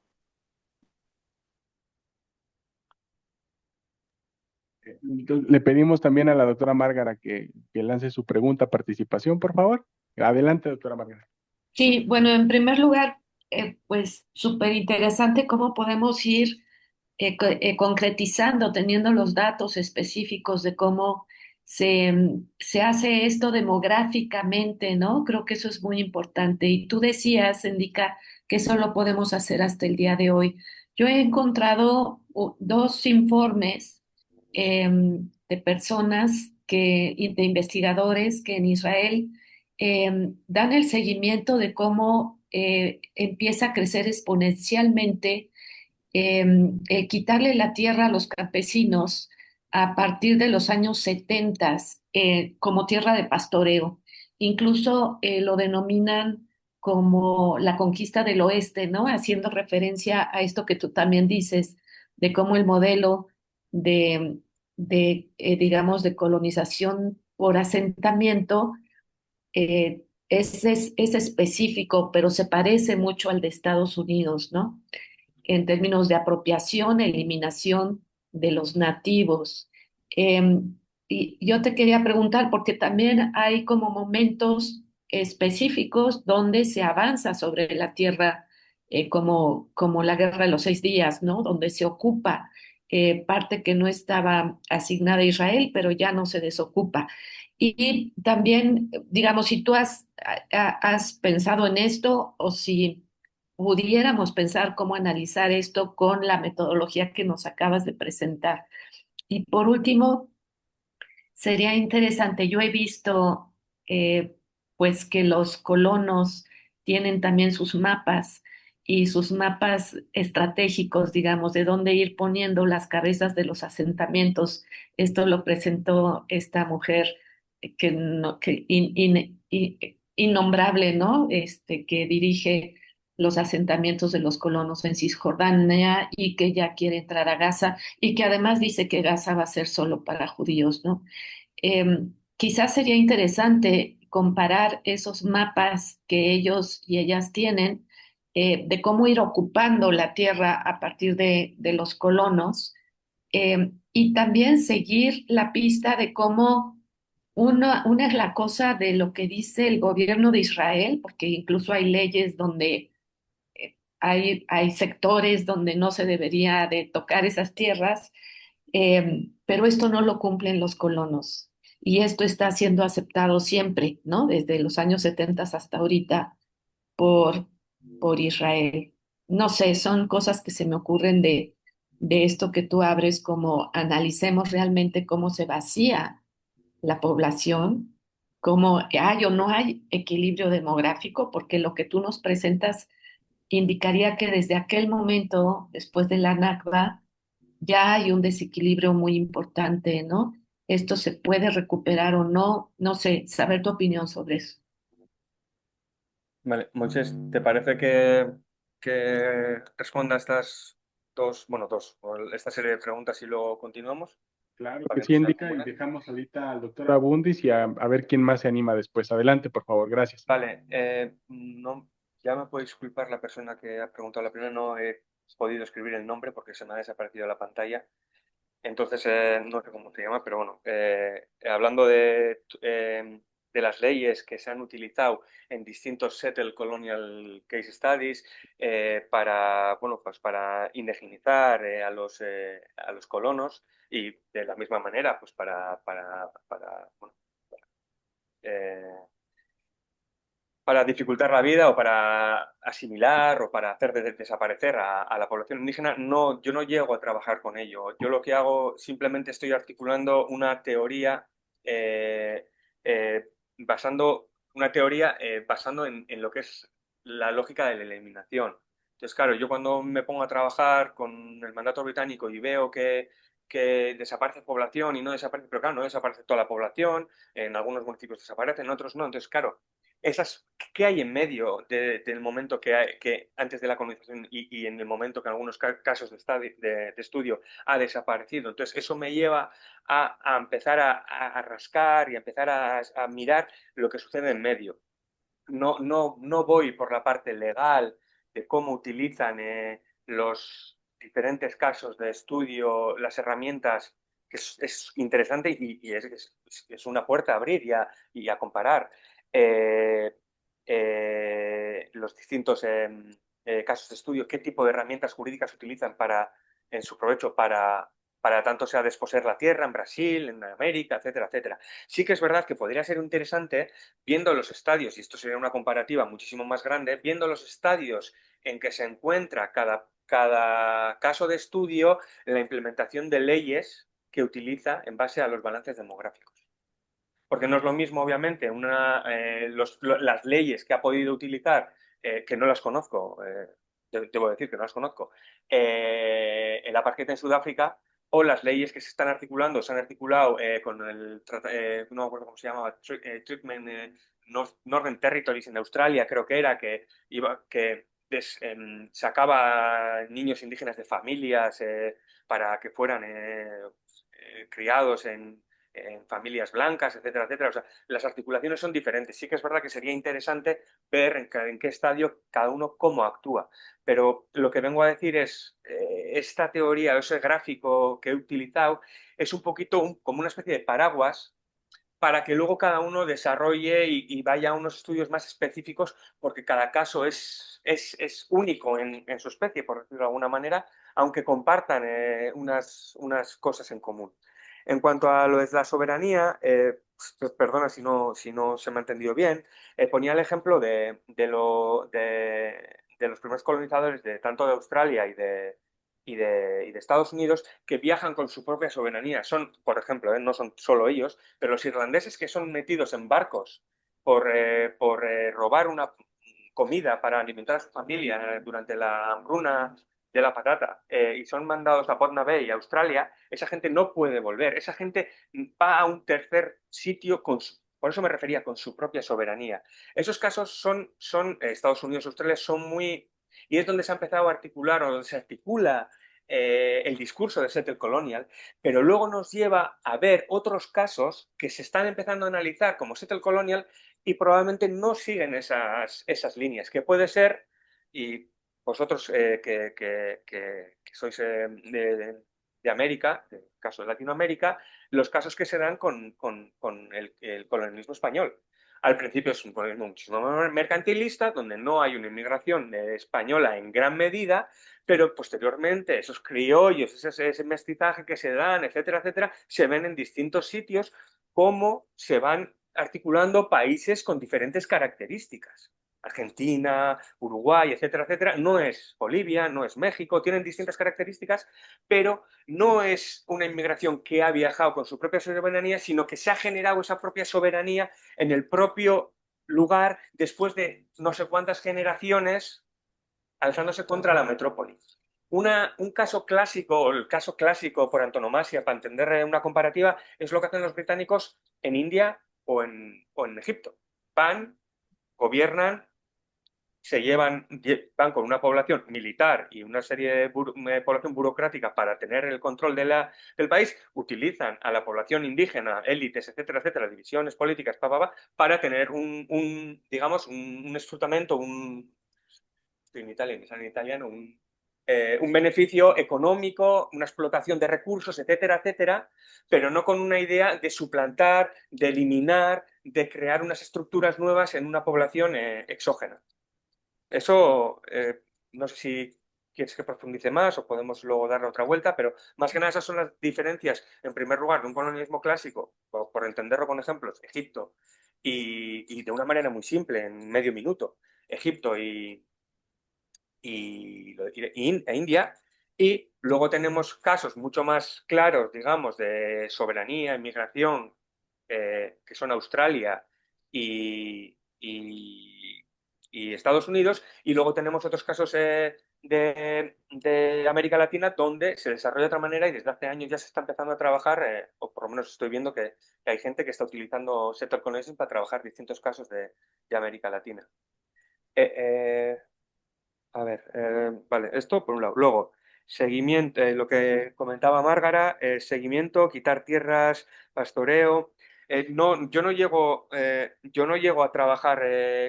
Entonces, le pedimos también a la doctora Márgara que lance su pregunta, participación, por favor. Adelante, doctora Márgara. Sí, bueno, en primer lugar, pues súper interesante cómo podemos ir concretizando, teniendo los datos específicos de cómo se hace esto demográficamente, ¿no? Creo que eso es muy importante. Y tú decías, indica que eso lo podemos hacer hasta el día de hoy. Yo he encontrado dos informes de personas y de investigadores que en Israel dan el seguimiento de cómo empieza a crecer exponencialmente quitarle la tierra a los campesinos a partir de los años 70 como tierra de pastoreo. Incluso lo denominan como la conquista del oeste, ¿no? Haciendo referencia a esto que tú también dices, de cómo el modelo de, digamos, de colonización por asentamiento es específico, pero se parece mucho al de Estados Unidos, ¿no? En términos de apropiación, eliminación de los nativos. Eh, y yo te quería preguntar, porque también hay como momentos específicos donde se avanza sobre la tierra, como la Guerra de los 6 días, ¿no? Donde se ocupa parte que no estaba asignada a Israel, pero ya no se desocupa. Y también, digamos, si tú has pensado en esto o si pudiéramos pensar cómo analizar esto con la metodología que nos acabas de presentar. Y por último, sería interesante, yo he visto eh, pues que los colonos tienen también sus mapas y sus mapas estratégicos, digamos, de dónde ir poniendo las cabezas de los asentamientos. Esto lo presentó esta mujer innombrable, ¿no? Que dirige los asentamientos de los colonos en Cisjordania y que ya quiere entrar a Gaza y que además dice que Gaza va a ser solo para judíos, ¿no? Quizás sería interesante comparar esos mapas que ellos y ellas tienen de cómo ir ocupando la tierra a partir de los colonos y también seguir la pista de cómo una es la cosa de lo que dice el gobierno de Israel, porque incluso hay leyes donde hay sectores donde no se debería de tocar esas tierras, pero esto no lo cumplen los colonos. Y esto está siendo aceptado siempre, ¿no? Desde los años 70 hasta ahorita por, por Israel. No sé, son cosas que se me ocurren de esto que tú abres, como analicemos realmente cómo se vacía la población, cómo hay o no hay equilibrio demográfico, porque lo que tú nos presentas indicaría que desde aquel momento, después de la Nakba, ya hay un desequilibrio muy importante, ¿no? Esto se puede recuperar o no, no sé, saber tu opinión sobre eso. Vale, Moisés, ¿te parece que responda a estas esta serie de preguntas y luego continuamos? Claro Para que que sí, no sea indica, y acumular. dejamos ahorita al doctor Abundis y a ver quién más se anima después. Adelante, por favor, gracias. Vale, no, ya me puede disculpar la persona que ha preguntado la primera, no he podido escribir el nombre porque se me ha desaparecido la pantalla. Entonces, no sé cómo se llama, pero bueno, hablando de las leyes que se han utilizado en distintos Settle Colonial Case Studies bueno, pues para indigenizar a los colonos y de la misma manera, pues bueno, eh, para dificultar la vida o para asimilar o para hacer desaparecer a la población indígena, no, yo no llego a trabajar con ello. Yo lo que hago, simplemente estoy articulando una teoría eh, basando basando en lo que es la lógica de la eliminación. Entonces, claro, yo cuando me pongo a trabajar con el mandato británico y veo que desaparece población y no desaparece, pero claro, no desaparece toda la población, en algunos municipios desaparecen, en otros no. Entonces, claro, ¿qué hay en medio del momento que antes de la colonización y en el momento que en algunos casos de estudio ha desaparecido? Entonces, eso me lleva a empezar a rascar y a empezar a mirar lo que sucede en medio. No voy por la parte legal de cómo utilizan los diferentes casos de estudio, las herramientas, que es interesante y es una puerta a abrir y a comparar eh, los distintos casos de estudio, qué tipo de herramientas jurídicas utilizan en su provecho para tanto sea desposeer la tierra en Brasil, en América, etcétera, etcétera. Sí que es verdad que podría ser interesante, viendo los estadios, y esto sería una comparativa muchísimo más grande, viendo los estadios en que se encuentra cada caso de estudio, la implementación de leyes que utiliza en base a los balances demográficos. Porque no es lo mismo, obviamente, las leyes que ha podido utilizar, que no las conozco, debo decir que no las conozco, el apartheid en Sudáfrica, o las leyes que se están articulando, se han articulado con no me acuerdo cómo se llamaba, Treatment Northern Territories en Australia, creo que era, que sacaba niños indígenas de familias para que fueran criados en familias blancas, etcétera, etcétera. O sea, las articulaciones son diferentes. Sí que es verdad que sería interesante ver en qué estadio cada uno cómo actúa. Pero lo que vengo a decir es, esta teoría, ese gráfico que he utilizado, es un poquito como una especie de paraguas para que luego cada uno desarrolle y vaya a unos estudios más específicos, porque cada caso es único en su especie, por decirlo de alguna manera, aunque compartan unas cosas en común. En cuanto a lo de la soberanía, perdona si no se me ha entendido bien, ponía el ejemplo de los primeros colonizadores tanto de Australia y de Estados Unidos, que viajan con su propia soberanía. Son, por ejemplo, no son solo ellos, pero los irlandeses que son metidos en barcos por robar una comida para alimentar a su familia durante la hambruna de la patata, y son mandados a Port Bay, Australia, esa gente no puede volver. Esa gente va a un tercer sitio por eso me refería, con su propia soberanía. Esos casos son Estados Unidos, Australia, son muy... Y es donde se ha empezado a articular, o donde se articula el discurso de Settle Colonial, pero luego nos lleva a ver otros casos que se están empezando a analizar como Settle Colonial y probablemente no siguen esas líneas, que puede ser, y vosotros que sois de América, en el caso de Latinoamérica, los casos que se dan con el colonialismo español. Al principio es un colonialismo muchísimo más mercantilista, donde no hay una inmigración española en gran medida, pero posteriormente esos criollos, ese mestizaje que se dan, etcétera, etcétera, se ven en distintos sitios, cómo se van articulando países con diferentes características. Argentina, Uruguay, etcétera, etcétera. No es Bolivia, no es México, tienen distintas características, pero no es una inmigración que ha viajado con su propia soberanía, sino que se ha generado esa propia soberanía en el propio lugar después de no sé cuántas generaciones alzándose contra la metrópoli. Un caso clásico, o el caso clásico por antonomasia, para entender una comparativa, es lo que hacen los británicos en India o en Egipto. Van, gobiernan, van con una población militar y una serie de población burocrática para tener el control del país, utilizan a la población indígena, élites, etcétera, etcétera, divisiones políticas, para tener digamos, un escrutamiento, estoy en Italia, me sale en italiano, un beneficio económico, una explotación de recursos, etcétera, etcétera, pero no con una idea de suplantar, de eliminar, de crear unas estructuras nuevas en una población exógena. Eso, no sé si quieres que profundice más o podemos luego darle otra vuelta, pero más que nada esas son las diferencias, en primer lugar, de un colonialismo clásico, por entenderlo con ejemplos, Egipto, y de una manera muy simple, en medio minuto, Egipto e India, y luego tenemos casos mucho más claros, digamos, de soberanía, inmigración, que son Australia y Estados Unidos, y luego tenemos otros casos de América Latina donde se desarrolla de otra manera y desde hace años ya se está empezando a trabajar, o por lo menos estoy viendo que hay gente que está utilizando Settle Colonialism para trabajar distintos casos de América Latina. A ver, vale, esto por un lado. Luego, seguimiento, lo que comentaba Márgara, seguimiento, quitar tierras, pastoreo. Yo no llego a trabajar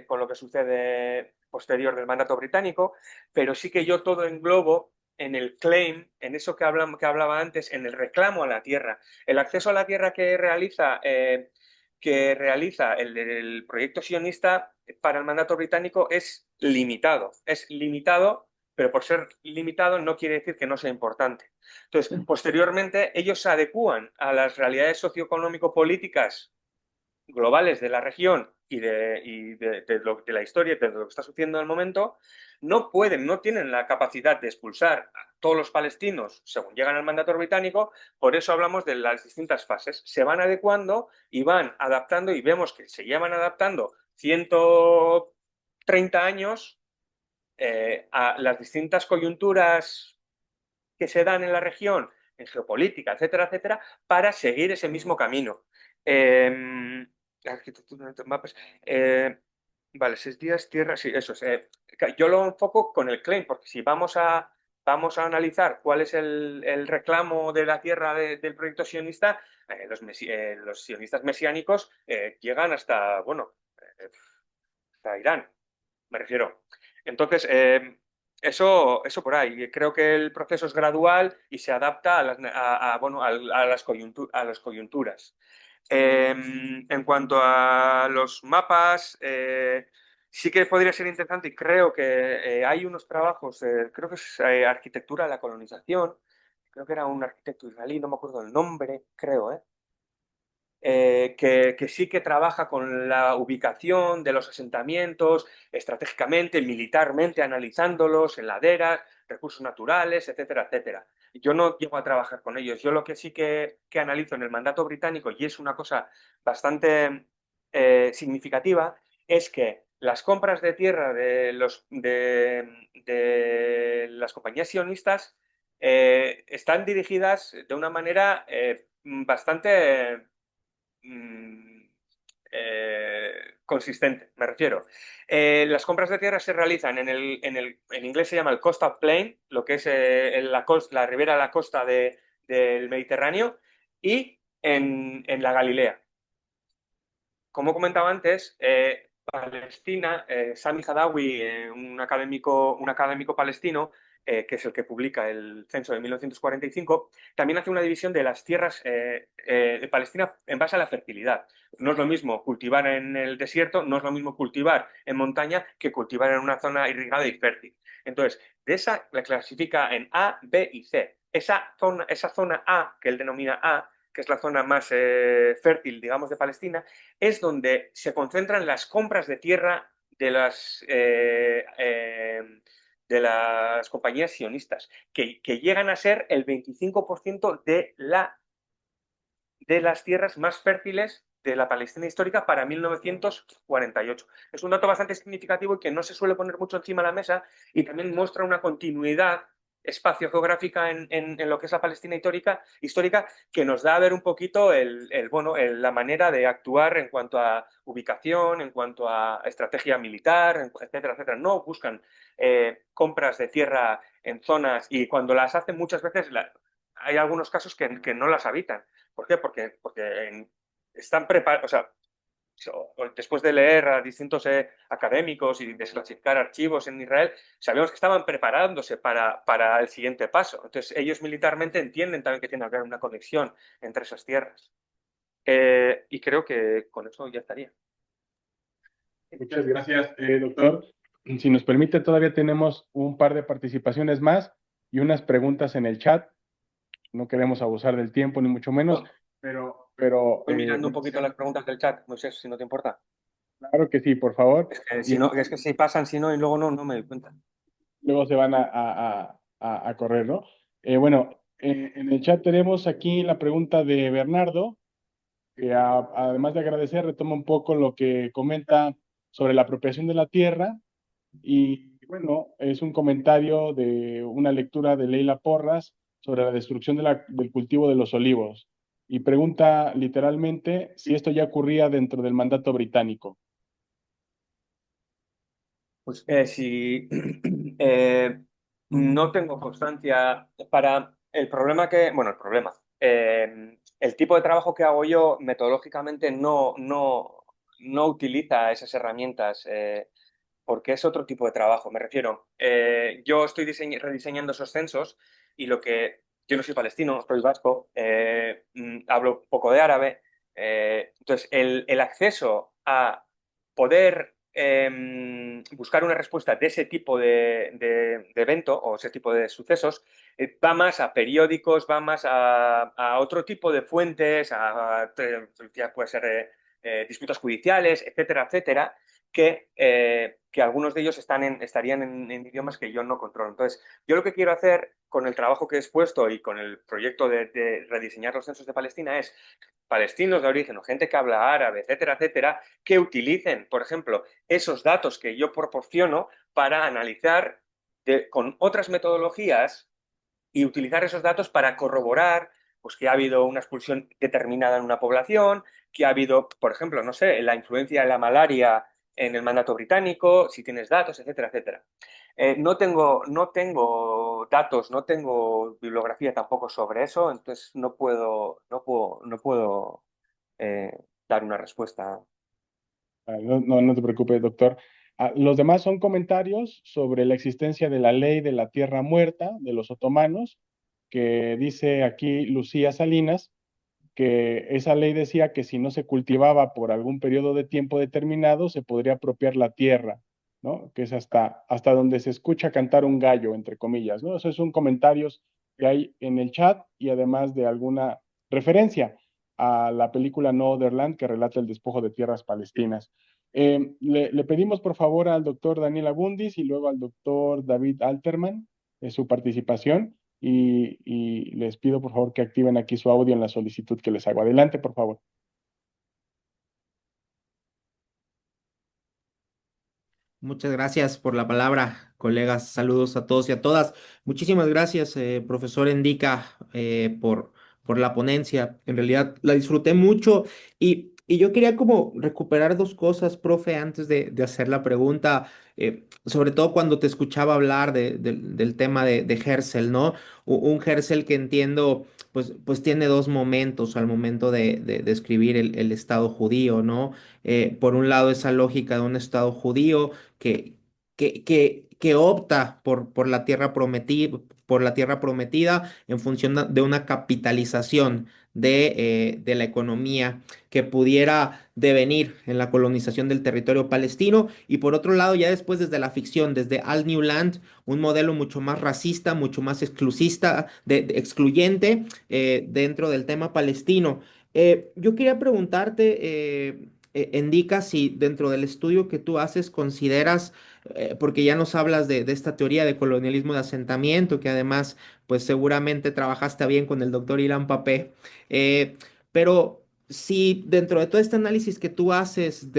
con lo que sucede posterior del mandato británico, pero sí que yo todo englobo en el claim, en eso que hablaba antes, en el reclamo a la tierra. El acceso a la tierra que realiza el proyecto sionista para el mandato británico es limitado. Es limitado pero por ser limitado no quiere decir que no sea importante. Entonces, posteriormente, ellos se adecúan a las realidades socioeconómico-políticas globales de la región y de la historia, de lo que está sucediendo en el momento, no tienen la capacidad de expulsar a todos los palestinos según llegan al mandato británico. Por eso hablamos de las distintas fases. Se van adecuando y van adaptando, y vemos que se llevan adaptando 130 años a las distintas coyunturas que se dan en la región, en geopolítica, etcétera, etcétera, para seguir ese mismo camino. Arquitectura de mapas. Vale, 6 días, tierra, sí, eso es. Yo lo enfoco con el claim, porque si vamos a analizar cuál es el reclamo de la tierra del proyecto sionista, los sionistas mesiánicos llegan hasta, bueno, hasta Irán, me refiero. Entonces, eso por ahí. Creo que el proceso es gradual y se adapta a las coyunturas. En cuanto a los mapas, sí que podría ser interesante, y creo que hay unos trabajos, creo que es arquitectura de la colonización, creo que era un arquitecto israelí, no me acuerdo el nombre, creo, que sí que trabaja con la ubicación de los asentamientos estratégicamente, militarmente, analizándolos en laderas, recursos naturales, etcétera, etcétera. Yo no llego a trabajar con ellos. Yo lo que sí que analizo en el mandato británico, y es una cosa bastante significativa, es que las compras de tierra de las compañías sionistas están dirigidas de una manera bastante consistente, me refiero. Las compras de tierra se realizan en inglés se llama el coastal plain, lo que es la ribera de la costa del Mediterráneo, y en la Galilea. Como comentaba antes, Palestina, Sami Hadawi, un académico palestino, que es el que publica el censo de 1945, también hace una división de las tierras de Palestina en base a la fertilidad. No es lo mismo cultivar en el desierto, no es lo mismo cultivar en montaña que cultivar en una zona irrigada y fértil. Entonces, de esa la clasifica en A, B y C. Esa zona A, que él denomina A, que es la zona más fértil, digamos, de Palestina, es donde se concentran las compras de tierra de las compañías sionistas, que llegan a ser el 25% de las tierras más fértiles de la Palestina histórica para 1948. Es un dato bastante significativo y que no se suele poner mucho encima de la mesa, y también muestra una continuidad espacio-geográfica en lo que es la Palestina histórica, que nos da a ver un poquito la manera de actuar en cuanto a ubicación, en cuanto a estrategia militar, etcétera, etcétera. No buscan compras de tierra en zonas, y cuando las hacen muchas veces hay algunos casos que no las habitan. ¿Por qué? Porque están preparados, o sea, después de leer a distintos académicos y desclasificar archivos en Israel, sabemos que estaban preparándose para el siguiente paso. Entonces, ellos militarmente entienden también que tiene que haber una conexión entre esas tierras. Y creo que con eso ya estaría. Muchas gracias, doctor. Si nos permite, todavía tenemos un par de participaciones más y unas preguntas en el chat. No queremos abusar del tiempo, ni mucho menos, pero Estoy mirando un poquito las preguntas del chat, no sé si no te importa. claro que sí, por favor. Es que si pasan, si no, y luego no me doy cuenta. Luego se van a correr, ¿no? Bueno, en el chat tenemos aquí la pregunta de Bernardo, que además de agradecer, retoma un poco lo que comenta sobre la apropiación de la tierra. Y bueno, es un comentario de una lectura de Leila Porras sobre la destrucción del cultivo de los olivos. Y pregunta literalmente si esto ya ocurría dentro del mandato británico. Pues si no tengo constancia para el problema el tipo de trabajo que hago yo metodológicamente no utiliza esas herramientas porque es otro tipo de trabajo. Me refiero, yo estoy rediseñando esos censos, y yo no soy palestino, soy vasco, hablo poco de árabe, entonces el acceso a poder buscar una respuesta de ese tipo de evento o ese tipo de sucesos va más a periódicos, va más a otro tipo de fuentes, ya puede ser disputas judiciales, etcétera, etcétera, que algunos de ellos estarían en idiomas que yo no controlo. Entonces, yo lo que quiero hacer con el trabajo que he expuesto y con el proyecto de rediseñar los censos de Palestina es palestinos de origen o gente que habla árabe, etcétera, etcétera, que utilicen, por ejemplo, esos datos que yo proporciono para analizar con otras metodologías y utilizar esos datos para corroborar pues, que ha habido una expulsión determinada en una población, que ha habido, por ejemplo, no sé, la influencia de la malaria en el mandato británico, si tienes datos, etcétera, etcétera. No tengo datos, no tengo bibliografía tampoco sobre eso, entonces no puedo dar una respuesta. No te preocupes, doctor. Los demás son comentarios sobre la existencia de la ley de la tierra muerta de los otomanos, que dice aquí Lucía Salinas, que esa ley decía que si no se cultivaba por algún periodo de tiempo determinado, se podría apropiar la tierra, ¿no? Que es hasta donde se escucha cantar un gallo, entre comillas, ¿no? Esos son comentarios que hay en el chat y además de alguna referencia a la película No Other Land que relata el despojo de tierras palestinas. Le pedimos por favor al doctor Daniel Abundis y luego al doctor David Alterman su participación y les pido por favor que activen aquí su audio en la solicitud que les hago. Adelante, por favor. Muchas gracias por la palabra, colegas. Saludos a todos y a todas. Muchísimas gracias, profesor Endica, por la ponencia. En realidad la disfruté mucho y yo quería como recuperar dos cosas, profe, antes de hacer la pregunta, sobre todo cuando te escuchaba hablar del tema de Herzl, ¿no? Un Herzl que entiendo, pues tiene dos momentos al momento de escribir el Estado judío, ¿no? Por un lado, esa lógica de un Estado judío que, que opta por la tierra prometida en función de una capitalización de la economía que pudiera devenir en la colonización del territorio palestino. Y por otro lado, ya después desde la ficción, desde Al New Land, un modelo mucho más racista, mucho más exclusista, excluyente dentro del tema palestino. Yo quería preguntarte, Indica, si dentro del estudio que tú haces consideras, porque ya nos hablas de esta teoría de colonialismo de asentamiento, que además, pues seguramente trabajaste bien con el doctor Ilan Papé, pero si dentro de todo este análisis que tú haces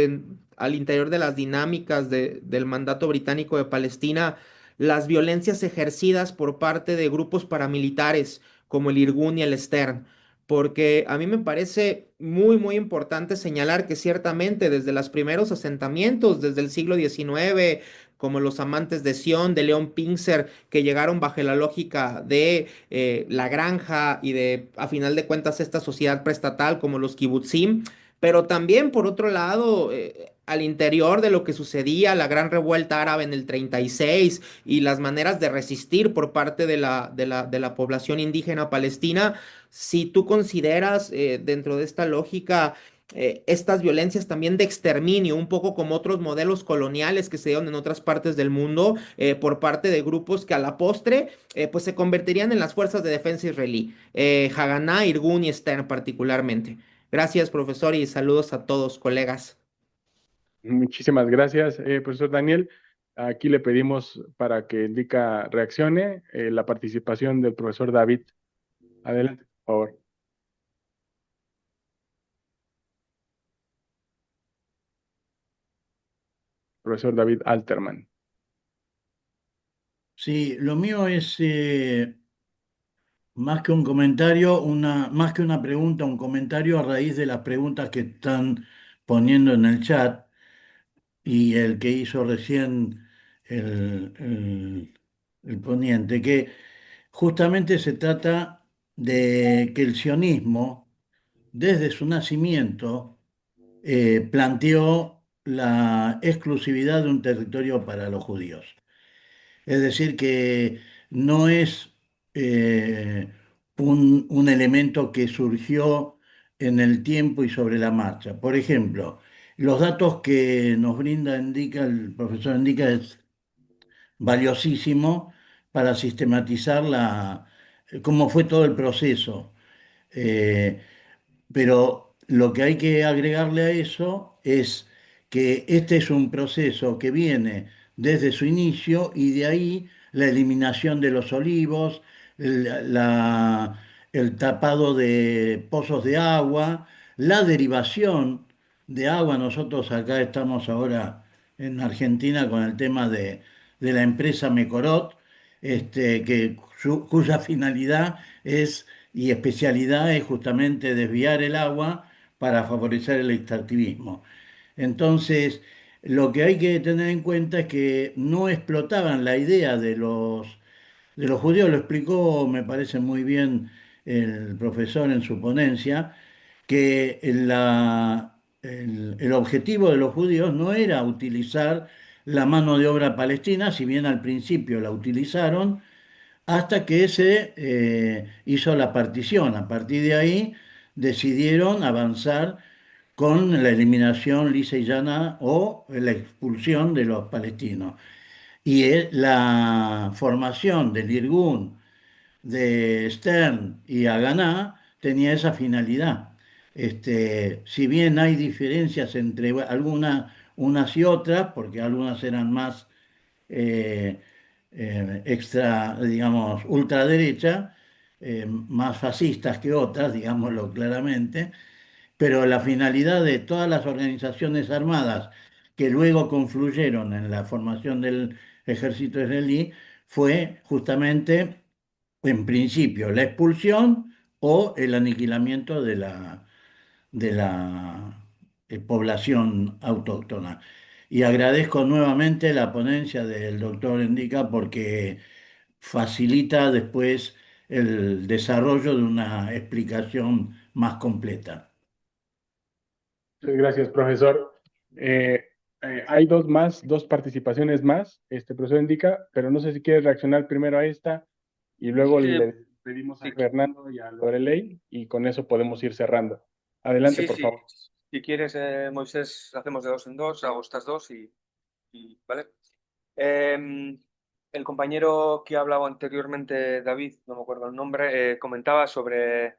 al interior de las dinámicas del mandato británico de Palestina, las violencias ejercidas por parte de grupos paramilitares como el Irgun y el Stern, porque a mí me parece muy, muy importante señalar que ciertamente desde los primeros asentamientos, desde el siglo XIX, como los amantes de Sion, de León Pinzer, que llegaron bajo la lógica de la granja y de, a final de cuentas, esta sociedad preestatal como los kibutzim, pero también, por otro lado, al interior de lo que sucedía, la gran revuelta árabe en el 36 y las maneras de resistir por parte de la población indígena palestina, si tú consideras dentro de esta lógica estas violencias también de exterminio, un poco como otros modelos coloniales que se dieron en otras partes del mundo por parte de grupos que a la postre pues se convertirían en las fuerzas de defensa israelí, Haganá, Irgun y Stern particularmente. Gracias, profesor, y saludos a todos, colegas. Muchísimas gracias, profesor Daniel. Aquí le pedimos para que Indica reaccione la participación del profesor David. Adelante, por favor. Profesor David Alterman. Sí, lo mío es más que un comentario, más que una pregunta, un comentario a raíz de las preguntas que están poniendo en el chat y el que hizo recién el poniente, que justamente se trata de que el sionismo, desde su nacimiento, planteó la exclusividad de un territorio para los judíos. Es decir, que no es un elemento que surgió en el tiempo y sobre la marcha. Por ejemplo, Los datos que nos brinda el profesor Indica es valiosísimo para sistematizar cómo fue todo el proceso. Eh, pero lo que hay que agregarle a eso es que este es un proceso que viene desde su inicio y de ahí la eliminación de los olivos, el tapado de pozos de agua, la derivación de agua. Nosotros acá estamos ahora en Argentina con el tema de la empresa Mecorot, cuya finalidad es y especialidad es justamente desviar el agua para favorecer el extractivismo. Entonces, lo que hay que tener en cuenta es que no explotaban la idea de los judíos, lo explicó, me parece muy bien el profesor en su ponencia, que el objetivo de los judíos no era utilizar la mano de obra palestina, si bien al principio la utilizaron, hasta que se hizo la partición. A partir de ahí decidieron avanzar con la eliminación lisa y llana o la expulsión de los palestinos. Y la formación del Irgun, de Stern y Haganah tenía esa finalidad. Si bien hay diferencias entre algunas unas y otras, porque algunas eran más eh, extra, digamos, ultraderecha, más fascistas que otras, digámoslo claramente, pero la finalidad de todas las organizaciones armadas que luego confluyeron en la formación del ejército israelí fue justamente, en principio, la expulsión o el aniquilamiento de la población autóctona. Y agradezco nuevamente la ponencia del doctor Endica porque facilita después el desarrollo de una explicación más completa. Muchas gracias, profesor. Eh, hay dos participaciones más, profesor Indica, pero no sé si quiere reaccionar primero a esta y luego Sí, le pedimos a sí, Fernando y a Lorelei y con eso podemos ir cerrando. Adelante, sí, por sí. favor. Si quieres, Moisés, hacemos de dos en dos, hago estas dos ¿vale? Eh, el compañero que ha hablado anteriormente, David, no me acuerdo el nombre, comentaba sobre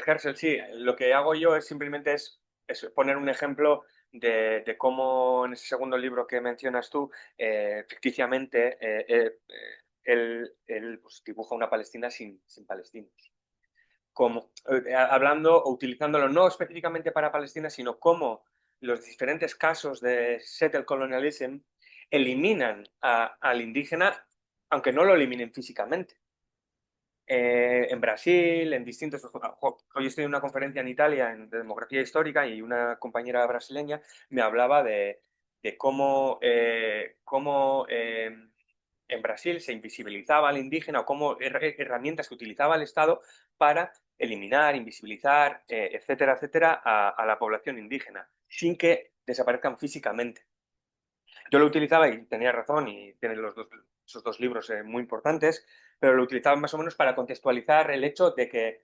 Herschel. Sí, lo que hago yo es simplemente es poner un ejemplo de cómo en ese segundo libro que mencionas tú, ficticiamente, él pues, dibuja una Palestina sin palestinos. Como, hablando o utilizándolo no específicamente para Palestina, sino cómo los diferentes casos de settle colonialism eliminan al indígena, aunque no lo eliminen físicamente. En Brasil, en distintos... Hoy estoy en una conferencia en Italia de demografía histórica y una compañera brasileña me hablaba de cómo en Brasil se invisibilizaba al indígena o cómo herramientas que utilizaba el Estado para eliminar, invisibilizar, etcétera, etcétera, a la población indígena, sin que desaparezcan físicamente. Yo lo utilizaba y tenía razón y tiene esos dos libros muy importantes, pero lo utilizaba más o menos para contextualizar el hecho de que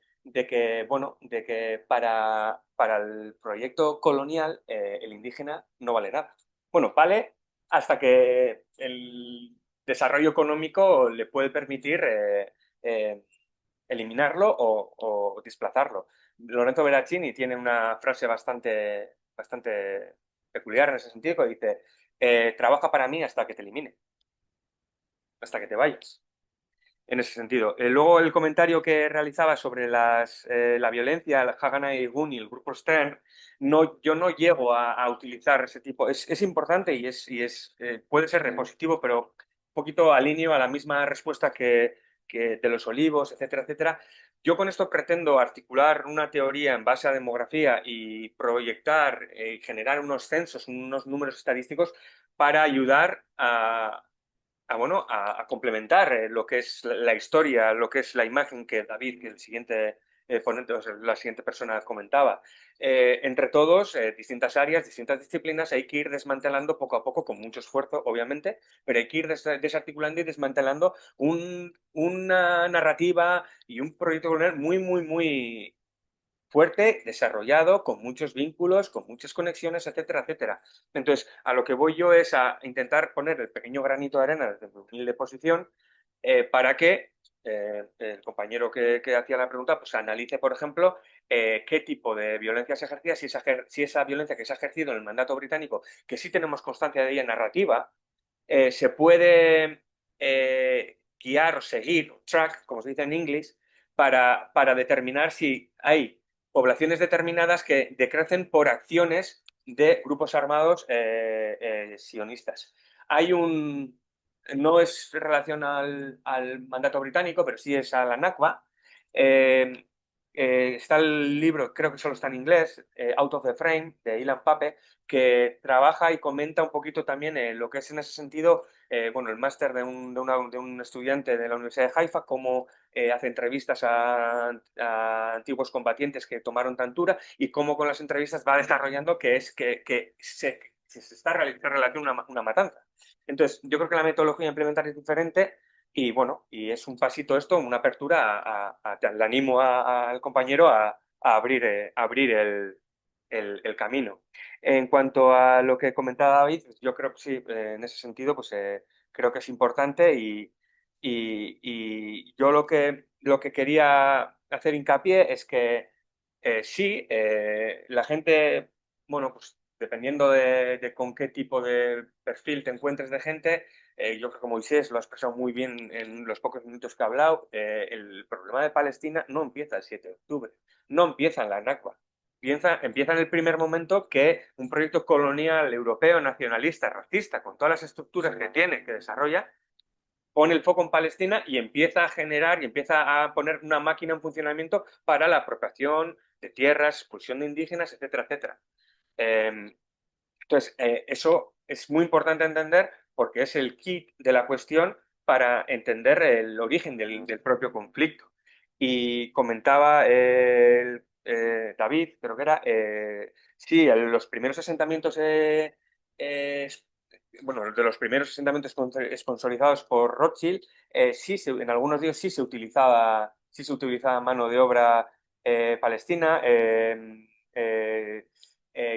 para el proyecto colonial el indígena no vale nada. Bueno, vale hasta que el desarrollo económico le puede permitir eh, eliminarlo o desplazarlo. Lorenzo Beracchini tiene una frase bastante peculiar en ese sentido que dice, trabaja para mí hasta que te elimine, hasta que te vayas. En ese sentido. Luego el comentario que realizaba sobre la violencia, el Haganah y Guni, el grupo Stern, yo no llego a utilizar ese tipo. Es importante puede ser repositivo, pero un poquito alineo a la misma respuesta que de los olivos, etcétera, etcétera. Yo con esto pretendo articular una teoría en base a demografía y proyectar y generar unos censos, unos números estadísticos para ayudar a complementar lo que es la historia, lo que es la imagen que David, que el siguiente ponente, o sea, la siguiente persona comentaba. Entre todos, distintas áreas, distintas disciplinas, hay que ir desmantelando poco a poco, con mucho esfuerzo, obviamente, pero hay que ir desarticulando y desmantelando una narrativa y un proyecto colonial muy, muy, muy fuerte, desarrollado, con muchos vínculos, con muchas conexiones, etcétera, etcétera. Entonces, a lo que voy yo es a intentar poner el pequeño granito de arena desde mi humilde posición para que el compañero que hacía la pregunta pues analice, por ejemplo, qué tipo de violencia se ejercía, si esa violencia que se ha ejercido en el mandato británico, que sí tenemos constancia de ella en narrativa, se puede guiar o seguir, track, como se dice en inglés, para determinar si hay poblaciones determinadas que decrecen por acciones de grupos armados sionistas. Hay un... No es en relación al mandato británico, pero sí es a la Nakba. Está el libro, creo que solo está en inglés, Out of the Frame, de Ilan Pape, que trabaja y comenta un poquito también lo que es en ese sentido, bueno, el máster de un estudiante de la Universidad de Haifa, cómo hace entrevistas a antiguos combatientes que tomaron tantura y cómo con las entrevistas va desarrollando que se está realizando una matanza. Entonces, yo creo que la metodología a implementar es diferente y bueno, y es un pasito esto, una apertura le animo al compañero a abrir el camino. En cuanto a lo que comentaba David, yo creo que sí, en ese sentido, pues creo que es importante y yo lo que quería hacer hincapié es que sí, la gente, bueno, pues dependiendo de con qué tipo de perfil te encuentres de gente, yo creo que Moisés lo ha expresado muy bien en los pocos minutos que ha hablado, el problema de Palestina no empieza el 7 de octubre, no empieza en la Nakba. Empieza en el primer momento que un proyecto colonial europeo, nacionalista, racista, con todas las estructuras que tiene, que desarrolla, pone el foco en Palestina y empieza a generar y empieza a poner una máquina en funcionamiento para la apropiación de tierras, expulsión de indígenas, etcétera, etcétera. Entonces, eso es muy importante entender porque es el kit de la cuestión para entender el origen del propio conflicto. Y comentaba David, creo que era, sí, los primeros asentamientos, bueno, de los primeros asentamientos sponsorizados por Rothschild, sí, en algunos de ellos sí se utilizaba mano de obra palestina.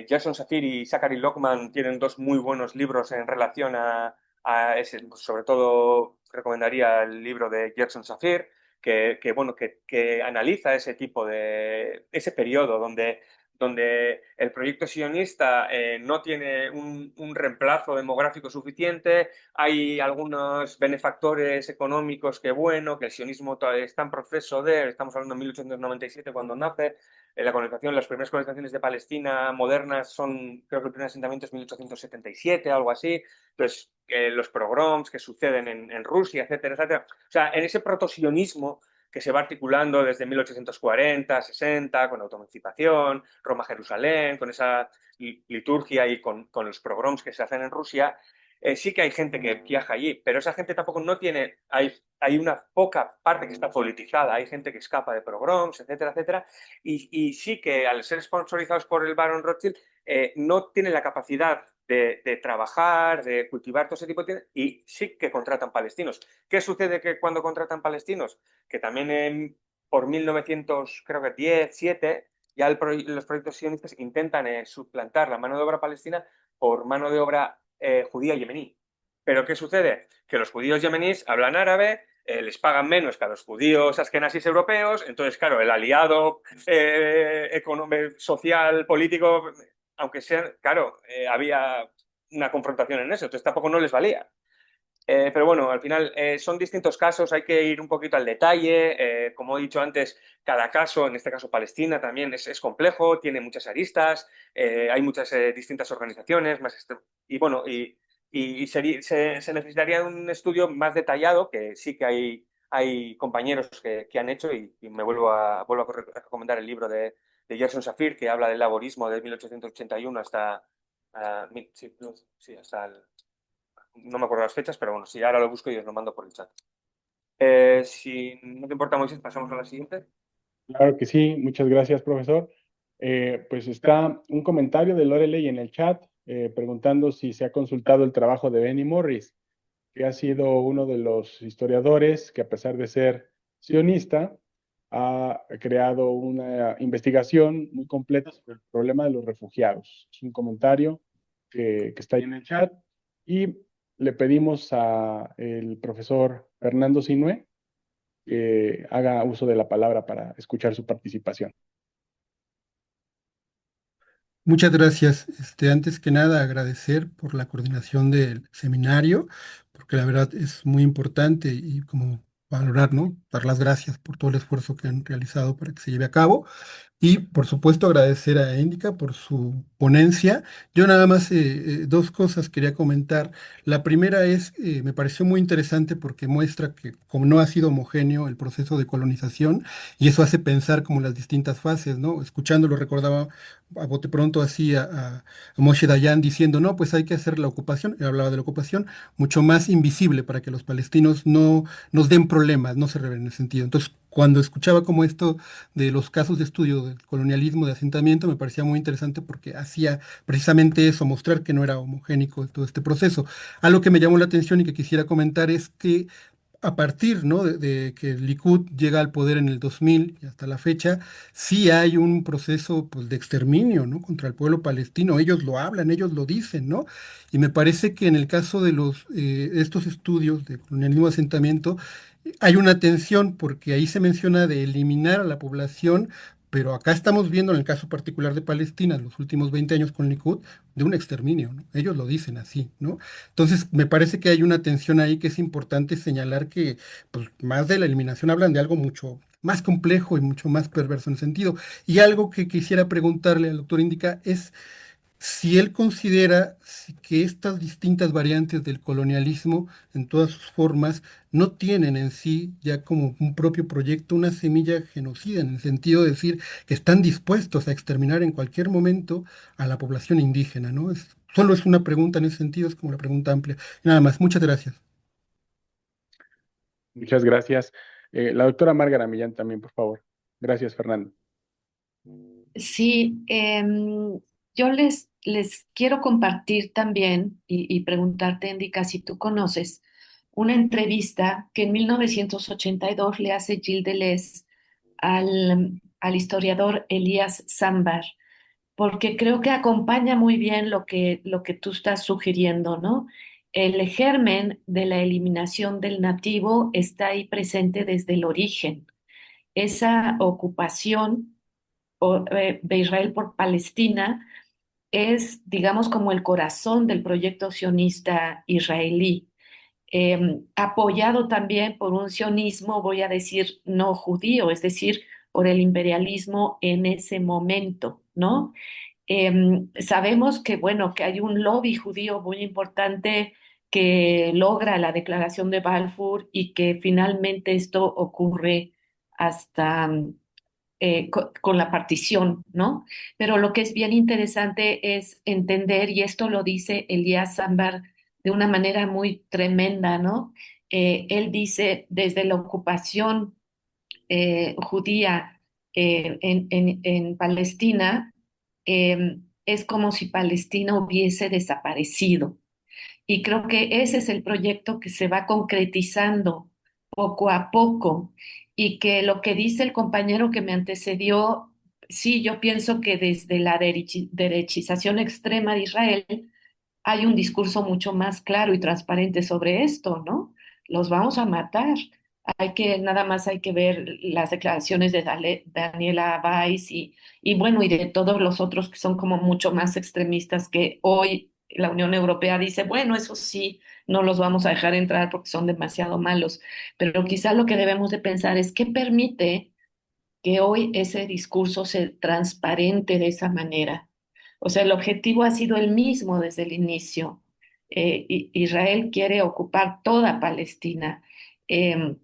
Jason Safir y Zachary Lockman tienen dos muy buenos libros en relación a ese, sobre todo recomendaría el libro de Jason Safir, bueno, que analiza ese tipo ese periodo donde el proyecto sionista no tiene un reemplazo demográfico suficiente, hay algunos benefactores económicos que el sionismo todavía está en proceso estamos hablando de 1897 cuando nace, la colonización, las primeras colonizaciones de Palestina modernas creo que el primer asentamiento es 1877, algo así, entonces los pogroms que suceden en Rusia, etcétera, etcétera. O sea, en ese protosionismo que se va articulando desde 1840, 60, con autoemancipación, Roma-Jerusalén, con esa liturgia y con los pogroms que se hacen en Rusia, sí que hay gente que viaja allí, pero esa gente tampoco no tiene, hay una poca parte que está politizada, hay gente que escapa de pogroms, etcétera, etcétera, y sí que al ser sponsorizados por el Baron Rothschild no tienen la capacidad de trabajar, de cultivar todo ese tipo de... y sí que contratan palestinos. ¿Qué sucede que cuando contratan palestinos? Que también por 1910, 7, ya los proyectos sionistas intentan suplantar la mano de obra palestina por mano de obra judía yemení. ¿Pero qué sucede? Que los judíos yemeníes hablan árabe, les pagan menos que a los judíos askenazis europeos, entonces, claro, el aliado social, político, aunque sea, claro, había una confrontación en eso, entonces tampoco no les valía. Pero bueno, al final son distintos casos, hay que ir un poquito al detalle. Como he dicho antes, cada caso, en este caso Palestina, también es complejo, tiene muchas aristas, hay muchas distintas organizaciones, y bueno, se necesitaría un estudio más detallado, que sí que hay compañeros que han hecho, y me vuelvo a recomendar el libro de Gerson Safir, que habla del laborismo de 1881 hasta, hasta no me acuerdo las fechas, pero bueno, si ahora lo busco y os lo mando por el chat. Si no te importa, Moisés, pasamos a la siguiente. Claro que sí, muchas gracias, profesor. Pues está un comentario de Lorelei en el chat preguntando si se ha consultado el trabajo de Benny Morris, que ha sido uno de los historiadores que, a pesar de ser sionista, ha creado una investigación muy completa sobre el problema de los refugiados. Es un comentario que está ahí en el chat y le pedimos al profesor Fernando Sinue que haga uso de la palabra para escuchar su participación. Muchas gracias. Antes que nada, agradecer por la coordinación del seminario, porque la verdad es muy importante y como valorar, ¿no? Dar las gracias por todo el esfuerzo que han realizado para que se lleve a cabo. Y por supuesto agradecer a Indica por su ponencia. Yo nada más dos cosas quería comentar. La primera es, me pareció muy interesante porque muestra que como no ha sido homogéneo el proceso de colonización y eso hace pensar como las distintas fases, ¿no? Escuchándolo recordaba a bote pronto así a Moshe Dayan diciendo, no, pues hay que hacer la ocupación, él hablaba de la ocupación, mucho más invisible para que los palestinos no nos den problemas, no se revelen en ese sentido. Entonces, cuando escuchaba como esto de los casos de estudio del colonialismo, de asentamiento, me parecía muy interesante porque hacía precisamente eso, mostrar que no era homogénico todo este proceso. Algo que me llamó la atención y que quisiera comentar es que a partir, ¿no? de que el Likud llega al poder en el 2000 y hasta la fecha, sí hay un proceso pues, de exterminio, ¿no? Contra el pueblo palestino. Ellos lo hablan, ellos lo dicen, ¿no? Y me parece que en el caso de estos estudios de colonialismo y asentamiento, hay una tensión porque ahí se menciona de eliminar a la población, pero acá estamos viendo en el caso particular de Palestina, en los últimos 20 años con Likud, de un exterminio, ¿no? Ellos lo dicen así, ¿no? Entonces, me parece que hay una tensión ahí que es importante señalar que, pues, más de la eliminación hablan de algo mucho más complejo y mucho más perverso en el sentido. Y algo que quisiera preguntarle al doctor Indica es si él considera que estas distintas variantes del colonialismo en todas sus formas no tienen en sí ya como un propio proyecto una semilla genocida, en el sentido de decir que están dispuestos a exterminar en cualquier momento a la población indígena, ¿no? Solo es una pregunta en ese sentido, es como la pregunta amplia. Nada más, muchas gracias. Muchas gracias. La doctora Márgara Millán también, por favor. Gracias, Fernando. Sí, yo les quiero compartir también y preguntarte, Indica, si tú conoces una entrevista que en 1982 le hace Gilles Deleuze al historiador Elías Sambar, porque creo que acompaña muy bien lo que tú estás sugiriendo, ¿no? El germen de la eliminación del nativo está ahí presente desde el origen. Esa ocupación de Israel por Palestina es, digamos, como el corazón del proyecto sionista israelí, apoyado también por un sionismo, voy a decir, no judío, es decir, por el imperialismo en ese momento, ¿no? Sabemos que, bueno, que hay un lobby judío muy importante que logra la declaración de Balfour y que finalmente esto ocurre hasta con la partición, ¿no? Pero lo que es bien interesante es entender, y esto lo dice Elías Sambar de una manera muy tremenda, ¿no? Él dice, desde la ocupación judía en Palestina, es como si Palestina hubiese desaparecido. Y creo que ese es el proyecto que se va concretizando poco a poco y que lo que dice el compañero que me antecedió, sí, yo pienso que desde la derechización extrema de Israel hay un discurso mucho más claro y transparente sobre esto, ¿no? Los vamos a matar. Nada más hay que ver las declaraciones de Daniela Weiss y bueno, y de todos los otros que son como mucho más extremistas que hoy la Unión Europea dice, bueno, eso sí, no los vamos a dejar entrar porque son demasiado malos. Pero quizá lo que debemos de pensar es qué permite que hoy ese discurso se transparente de esa manera. O sea, el objetivo ha sido el mismo desde el inicio. Israel quiere ocupar toda Palestina. Eh,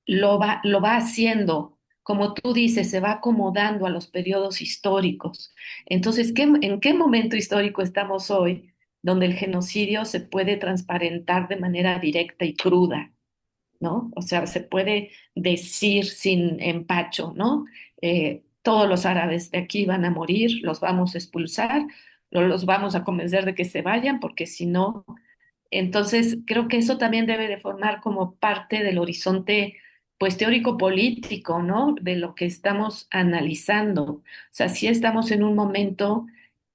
lo va haciendo, como tú dices, se va acomodando a los periodos históricos. Entonces, ¿en qué momento histórico estamos hoy donde el genocidio se puede transparentar de manera directa y cruda? ¿No? O sea, se puede decir sin empacho, ¿no? Todos los árabes de aquí van a morir, los vamos a expulsar, los vamos a convencer de que se vayan, porque si no, entonces creo que eso también debe de formar como parte del horizonte pues teórico-político, ¿no? De lo que estamos analizando. O sea, sí estamos en un momento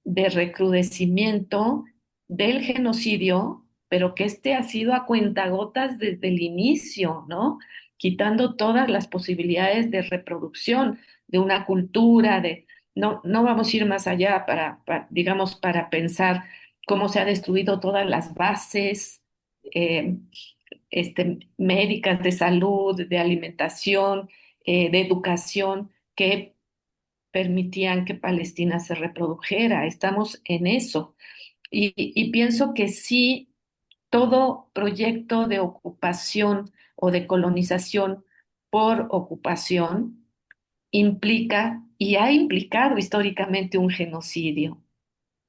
de recrudecimiento del genocidio, pero que este ha sido a cuentagotas desde el inicio, ¿no? Quitando todas las posibilidades de reproducción de una cultura, no vamos a ir más allá digamos, para pensar cómo se ha destruido todas las bases eh, médicas de salud, de alimentación, de educación, que permitían que Palestina se reprodujera. Estamos en eso. Y pienso que sí, todo proyecto de ocupación o de colonización por ocupación implica y ha implicado históricamente un genocidio,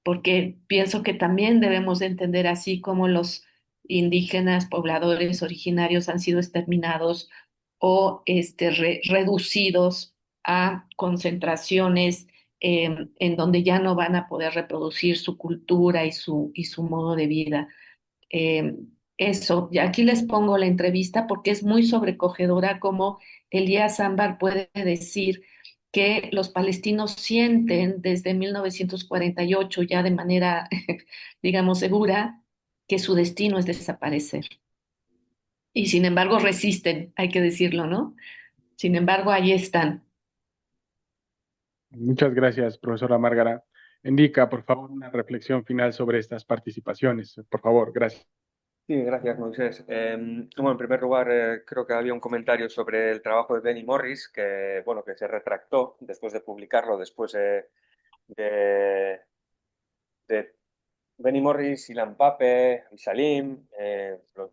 porque pienso que también debemos de entender así como los indígenas pobladores originarios han sido exterminados o reducidos a concentraciones en donde ya no van a poder reproducir su cultura y su modo de vida. Eh, Eso, y aquí les pongo la entrevista porque es muy sobrecogedora como Elías Ámbar puede decir que los palestinos sienten desde 1948 ya de manera, digamos, segura, que su destino es desaparecer. Y sin embargo resisten, hay que decirlo, ¿no? Sin embargo, ahí están. Muchas gracias, profesora Márgara. Indica, por favor, una reflexión final sobre estas participaciones. Por favor, gracias. Sí, gracias, Moisés. Bueno, en primer lugar, creo que había un comentario sobre el trabajo de Benny Morris, que, bueno, que se retractó después de publicarlo, después de, de Benny Morris, Ilan Pape y Salim,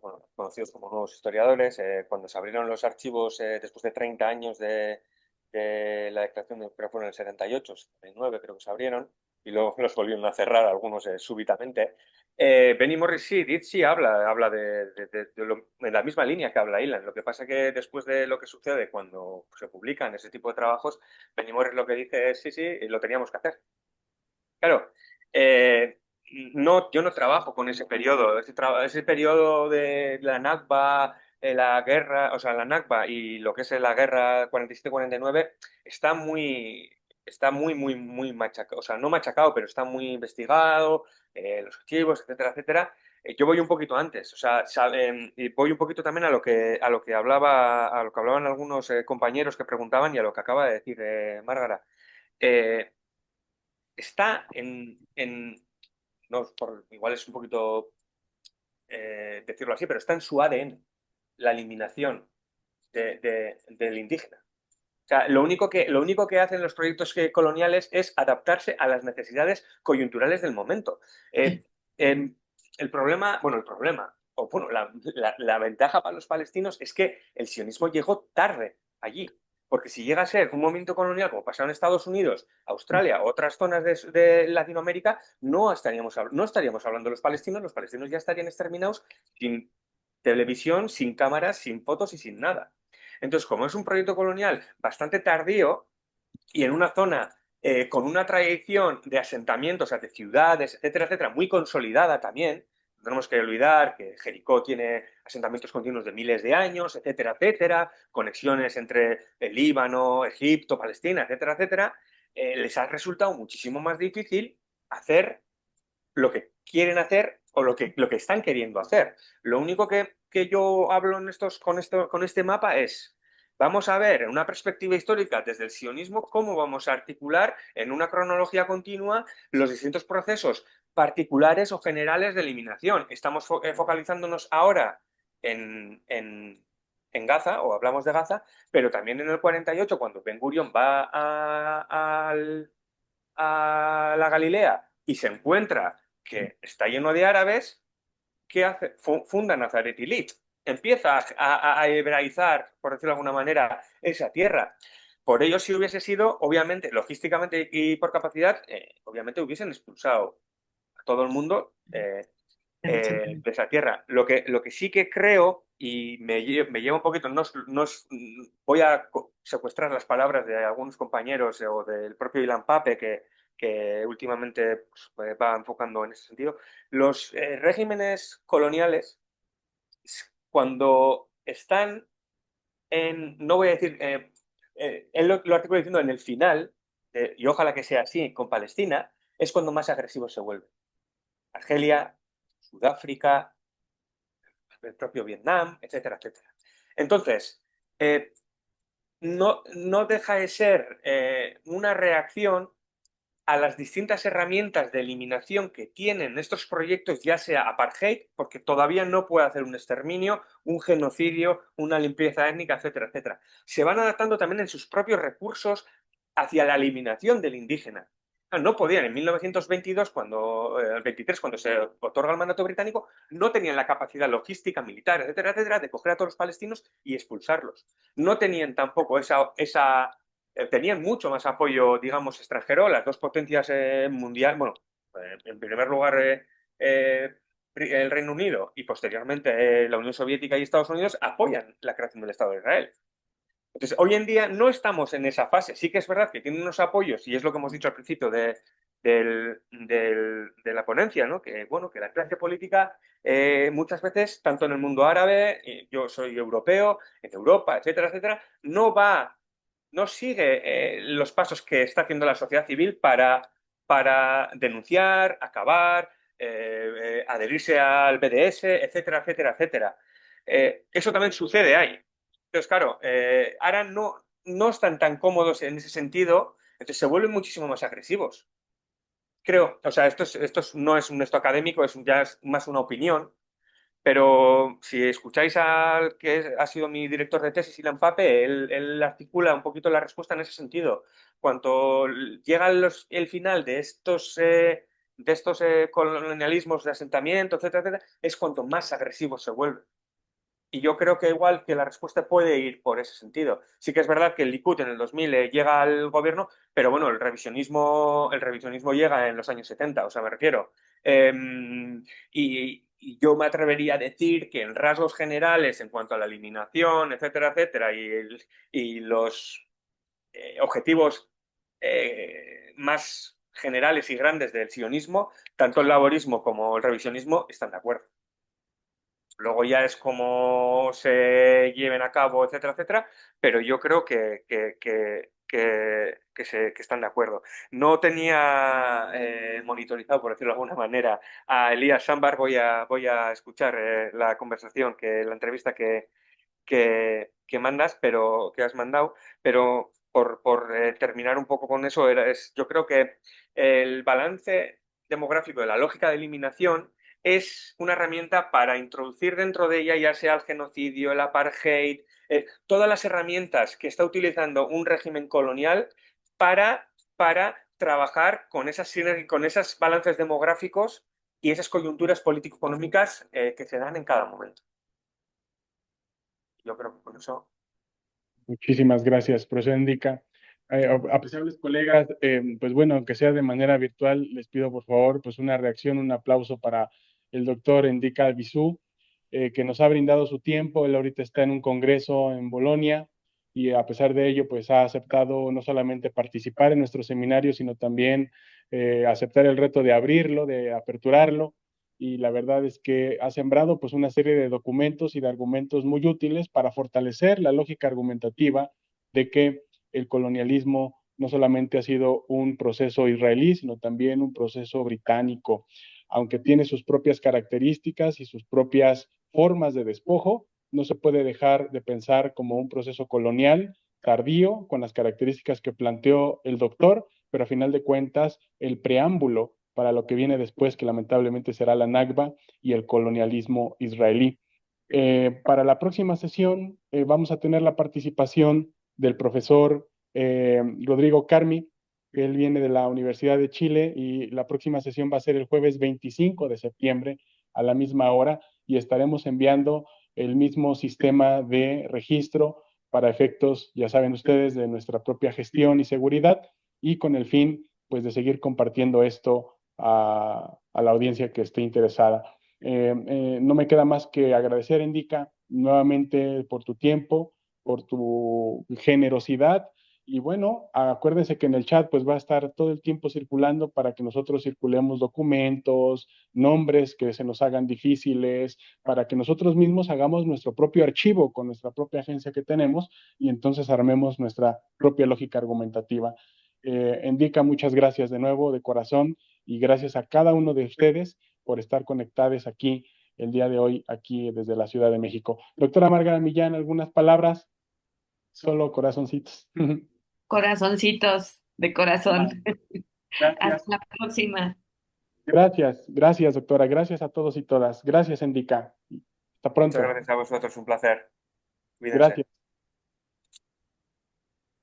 bueno, conocidos como nuevos historiadores, cuando se abrieron los archivos después de 30 años de la declaración de, creo que fue en el 78, 79, creo que se abrieron, y luego los volvieron a cerrar algunos súbitamente. Benny Morris sí habla de la misma línea que habla Ilan. Lo que pasa que después de lo que sucede cuando se publican ese tipo de trabajos, Benny Morris lo que dice es sí, lo teníamos que hacer. Claro, no, yo no trabajo con ese periodo. Ese periodo de la Nakba, la guerra, o sea, la Nakba y lo que es la guerra 47-49 muy machacado. O sea, no machacado, pero está muy investigado, los archivos, etcétera, etcétera. Yo voy un poquito antes, o sea, y voy un poquito también a lo que hablaban algunos compañeros que preguntaban y a lo que acaba de decir Márgara. Eh, Está no, igual es un poquito decirlo así, pero está en su ADN la eliminación del indígena. O sea, lo único que hacen los proyectos coloniales es adaptarse a las necesidades coyunturales del momento. El problema, o bueno, la ventaja para los palestinos es que el sionismo llegó tarde allí. Porque si llega a ser un movimiento colonial, como pasó en Estados Unidos, Australia o otras zonas de Latinoamérica, no estaríamos hablando de los palestinos ya estarían exterminados sin televisión, sin cámaras, sin fotos y sin nada. Entonces, como es un proyecto colonial bastante tardío y en una zona con una tradición de asentamientos, o sea, de ciudades, etcétera, etcétera, muy consolidada también, no tenemos que olvidar que Jericó tiene asentamientos continuos de miles de años, etcétera, etcétera, conexiones entre el Líbano, Egipto, Palestina, etcétera, etcétera, les ha resultado muchísimo más difícil hacer lo que quieren hacer o lo que están queriendo hacer. Lo único que yo hablo con este mapa es, vamos a ver en una perspectiva histórica desde el sionismo cómo vamos a articular en una cronología continua los distintos procesos particulares o generales de eliminación. Estamos focalizándonos ahora en Gaza, o hablamos de Gaza, pero también en el 48, cuando Ben Gurion va a la Galilea y se encuentra que está lleno de árabes, ¿qué hace? Funda Nazaret Ilit. Empieza a hebraizar, por decirlo de alguna manera, esa tierra. Por ello, si hubiese sido, obviamente, logísticamente y por capacidad, obviamente hubiesen expulsado a todo el mundo de esa tierra. Lo que sí que creo, y me lleva un poquito, voy a secuestrar las palabras de algunos compañeros o del propio Ilan Pape, que últimamente pues, va enfocando en ese sentido. Los regímenes coloniales, cuando están no voy a decir, él lo articula diciendo en el final, y ojalá que sea así con Palestina, es cuando más agresivo se vuelve. Argelia, Sudáfrica, el propio Vietnam, etcétera, etcétera. Entonces, no deja de ser una reacción a las distintas herramientas de eliminación que tienen estos proyectos, ya sea apartheid, porque todavía no puede hacer un exterminio, un genocidio, una limpieza étnica, etcétera, etcétera. Se van adaptando también en sus propios recursos hacia la eliminación del indígena. No podían, en 1922, el 23, cuando se otorga el mandato británico, no tenían la capacidad logística, militar, etcétera, etcétera, de coger a todos los palestinos y expulsarlos. No tenían tampoco tenían mucho más apoyo, digamos, extranjero. Las dos potencias mundiales, bueno, en primer lugar el Reino Unido y posteriormente la Unión Soviética y Estados Unidos apoyan la creación del Estado de Israel. Entonces, hoy en día no estamos en esa fase. Sí que es verdad que tienen unos apoyos, y es lo que hemos dicho al principio de la ponencia, ¿no? Que, bueno, que la clase política muchas veces, tanto en el mundo árabe, yo soy europeo, en Europa, etcétera, etcétera, no sigue los pasos que está haciendo la sociedad civil para denunciar, acabar, adherirse al BDS, etcétera, etcétera, etcétera. Eso también sucede ahí. Entonces, claro, ahora no están tan cómodos en ese sentido, entonces se vuelven muchísimo más agresivos. Creo, o sea, esto no es un esto académico, ya es más una opinión, pero si escucháis al que ha sido mi director de tesis, Ilan Pape, él articula un poquito la respuesta en ese sentido. Cuando llega el final de estos colonialismos de asentamiento, etcétera, etcétera, es cuanto más agresivo se vuelve. Y yo creo que igual que la respuesta puede ir por ese sentido. Sí que es verdad que el Likud en el 2000 llega al gobierno, pero bueno, el revisionismo llega en los años 70, o sea, me refiero. Y yo me atrevería a decir que en rasgos generales, en cuanto a la eliminación, etcétera, etcétera, y los objetivos más generales y grandes del sionismo, tanto el laborismo como el revisionismo están de acuerdo. Luego ya es cómo se lleven a cabo, etcétera, etcétera, pero yo creo que están de acuerdo. No tenía monitorizado, por decirlo de alguna manera, a Elías Sambar. Voy a escuchar la conversación, la entrevista que mandas, que has mandado, pero por terminar un poco con eso, yo creo que el balance demográfico de la lógica de eliminación es una herramienta para introducir dentro de ella, ya sea el genocidio, el apartheid, todas las herramientas que está utilizando un régimen colonial para trabajar con esos balances demográficos y esas coyunturas político-económicas que se dan en cada momento. Yo creo que con eso. Muchísimas gracias, profesor Indica. Apreciables colegas, pues bueno, aunque sea de manera virtual, les pido por favor pues una reacción, un aplauso para el doctor Indica Albizu, que nos ha brindado su tiempo. Él ahorita está en un congreso en Bolonia y a pesar de ello pues ha aceptado no solamente participar en nuestro seminario, sino también aceptar el reto de abrirlo, de aperturarlo. Y la verdad es que ha sembrado pues una serie de documentos y de argumentos muy útiles para fortalecer la lógica argumentativa de que el colonialismo no solamente ha sido un proceso israelí, sino también un proceso británico, aunque tiene sus propias características y sus propias formas de despojo, no se puede dejar de pensar como un proceso colonial tardío, con las características que planteó el doctor, pero a final de cuentas el preámbulo para lo que viene después, que lamentablemente será la Nakba y el colonialismo israelí. Para la próxima sesión vamos a tener la participación del profesor Rodrigo Carmi, que él viene de la Universidad de Chile, y la próxima sesión va a ser el jueves 25 de septiembre a la misma hora, y estaremos enviando el mismo sistema de registro para efectos, ya saben ustedes, de nuestra propia gestión y seguridad, y con el fin pues de seguir compartiendo esto a la audiencia que esté interesada. No me queda más que agradecer, Indica, nuevamente por tu tiempo, por tu generosidad Y bueno, acuérdense que en el chat pues va a estar todo el tiempo circulando para que nosotros circulemos documentos, nombres que se nos hagan difíciles, para que nosotros mismos hagamos nuestro propio archivo con nuestra propia agencia que tenemos y entonces armemos nuestra propia lógica argumentativa. Indica, muchas gracias de nuevo, de corazón, y gracias a cada uno de ustedes por estar conectados aquí el día de hoy, aquí desde la Ciudad de México. Doctora Margarita Millán, ¿algunas palabras? Solo corazoncitos. Corazoncitos de corazón. Gracias. Hasta la próxima. Gracias, doctora. Gracias a todos y todas. Gracias, Indica. Hasta pronto. Muchas gracias a vosotros, un placer. Cuídense. Gracias.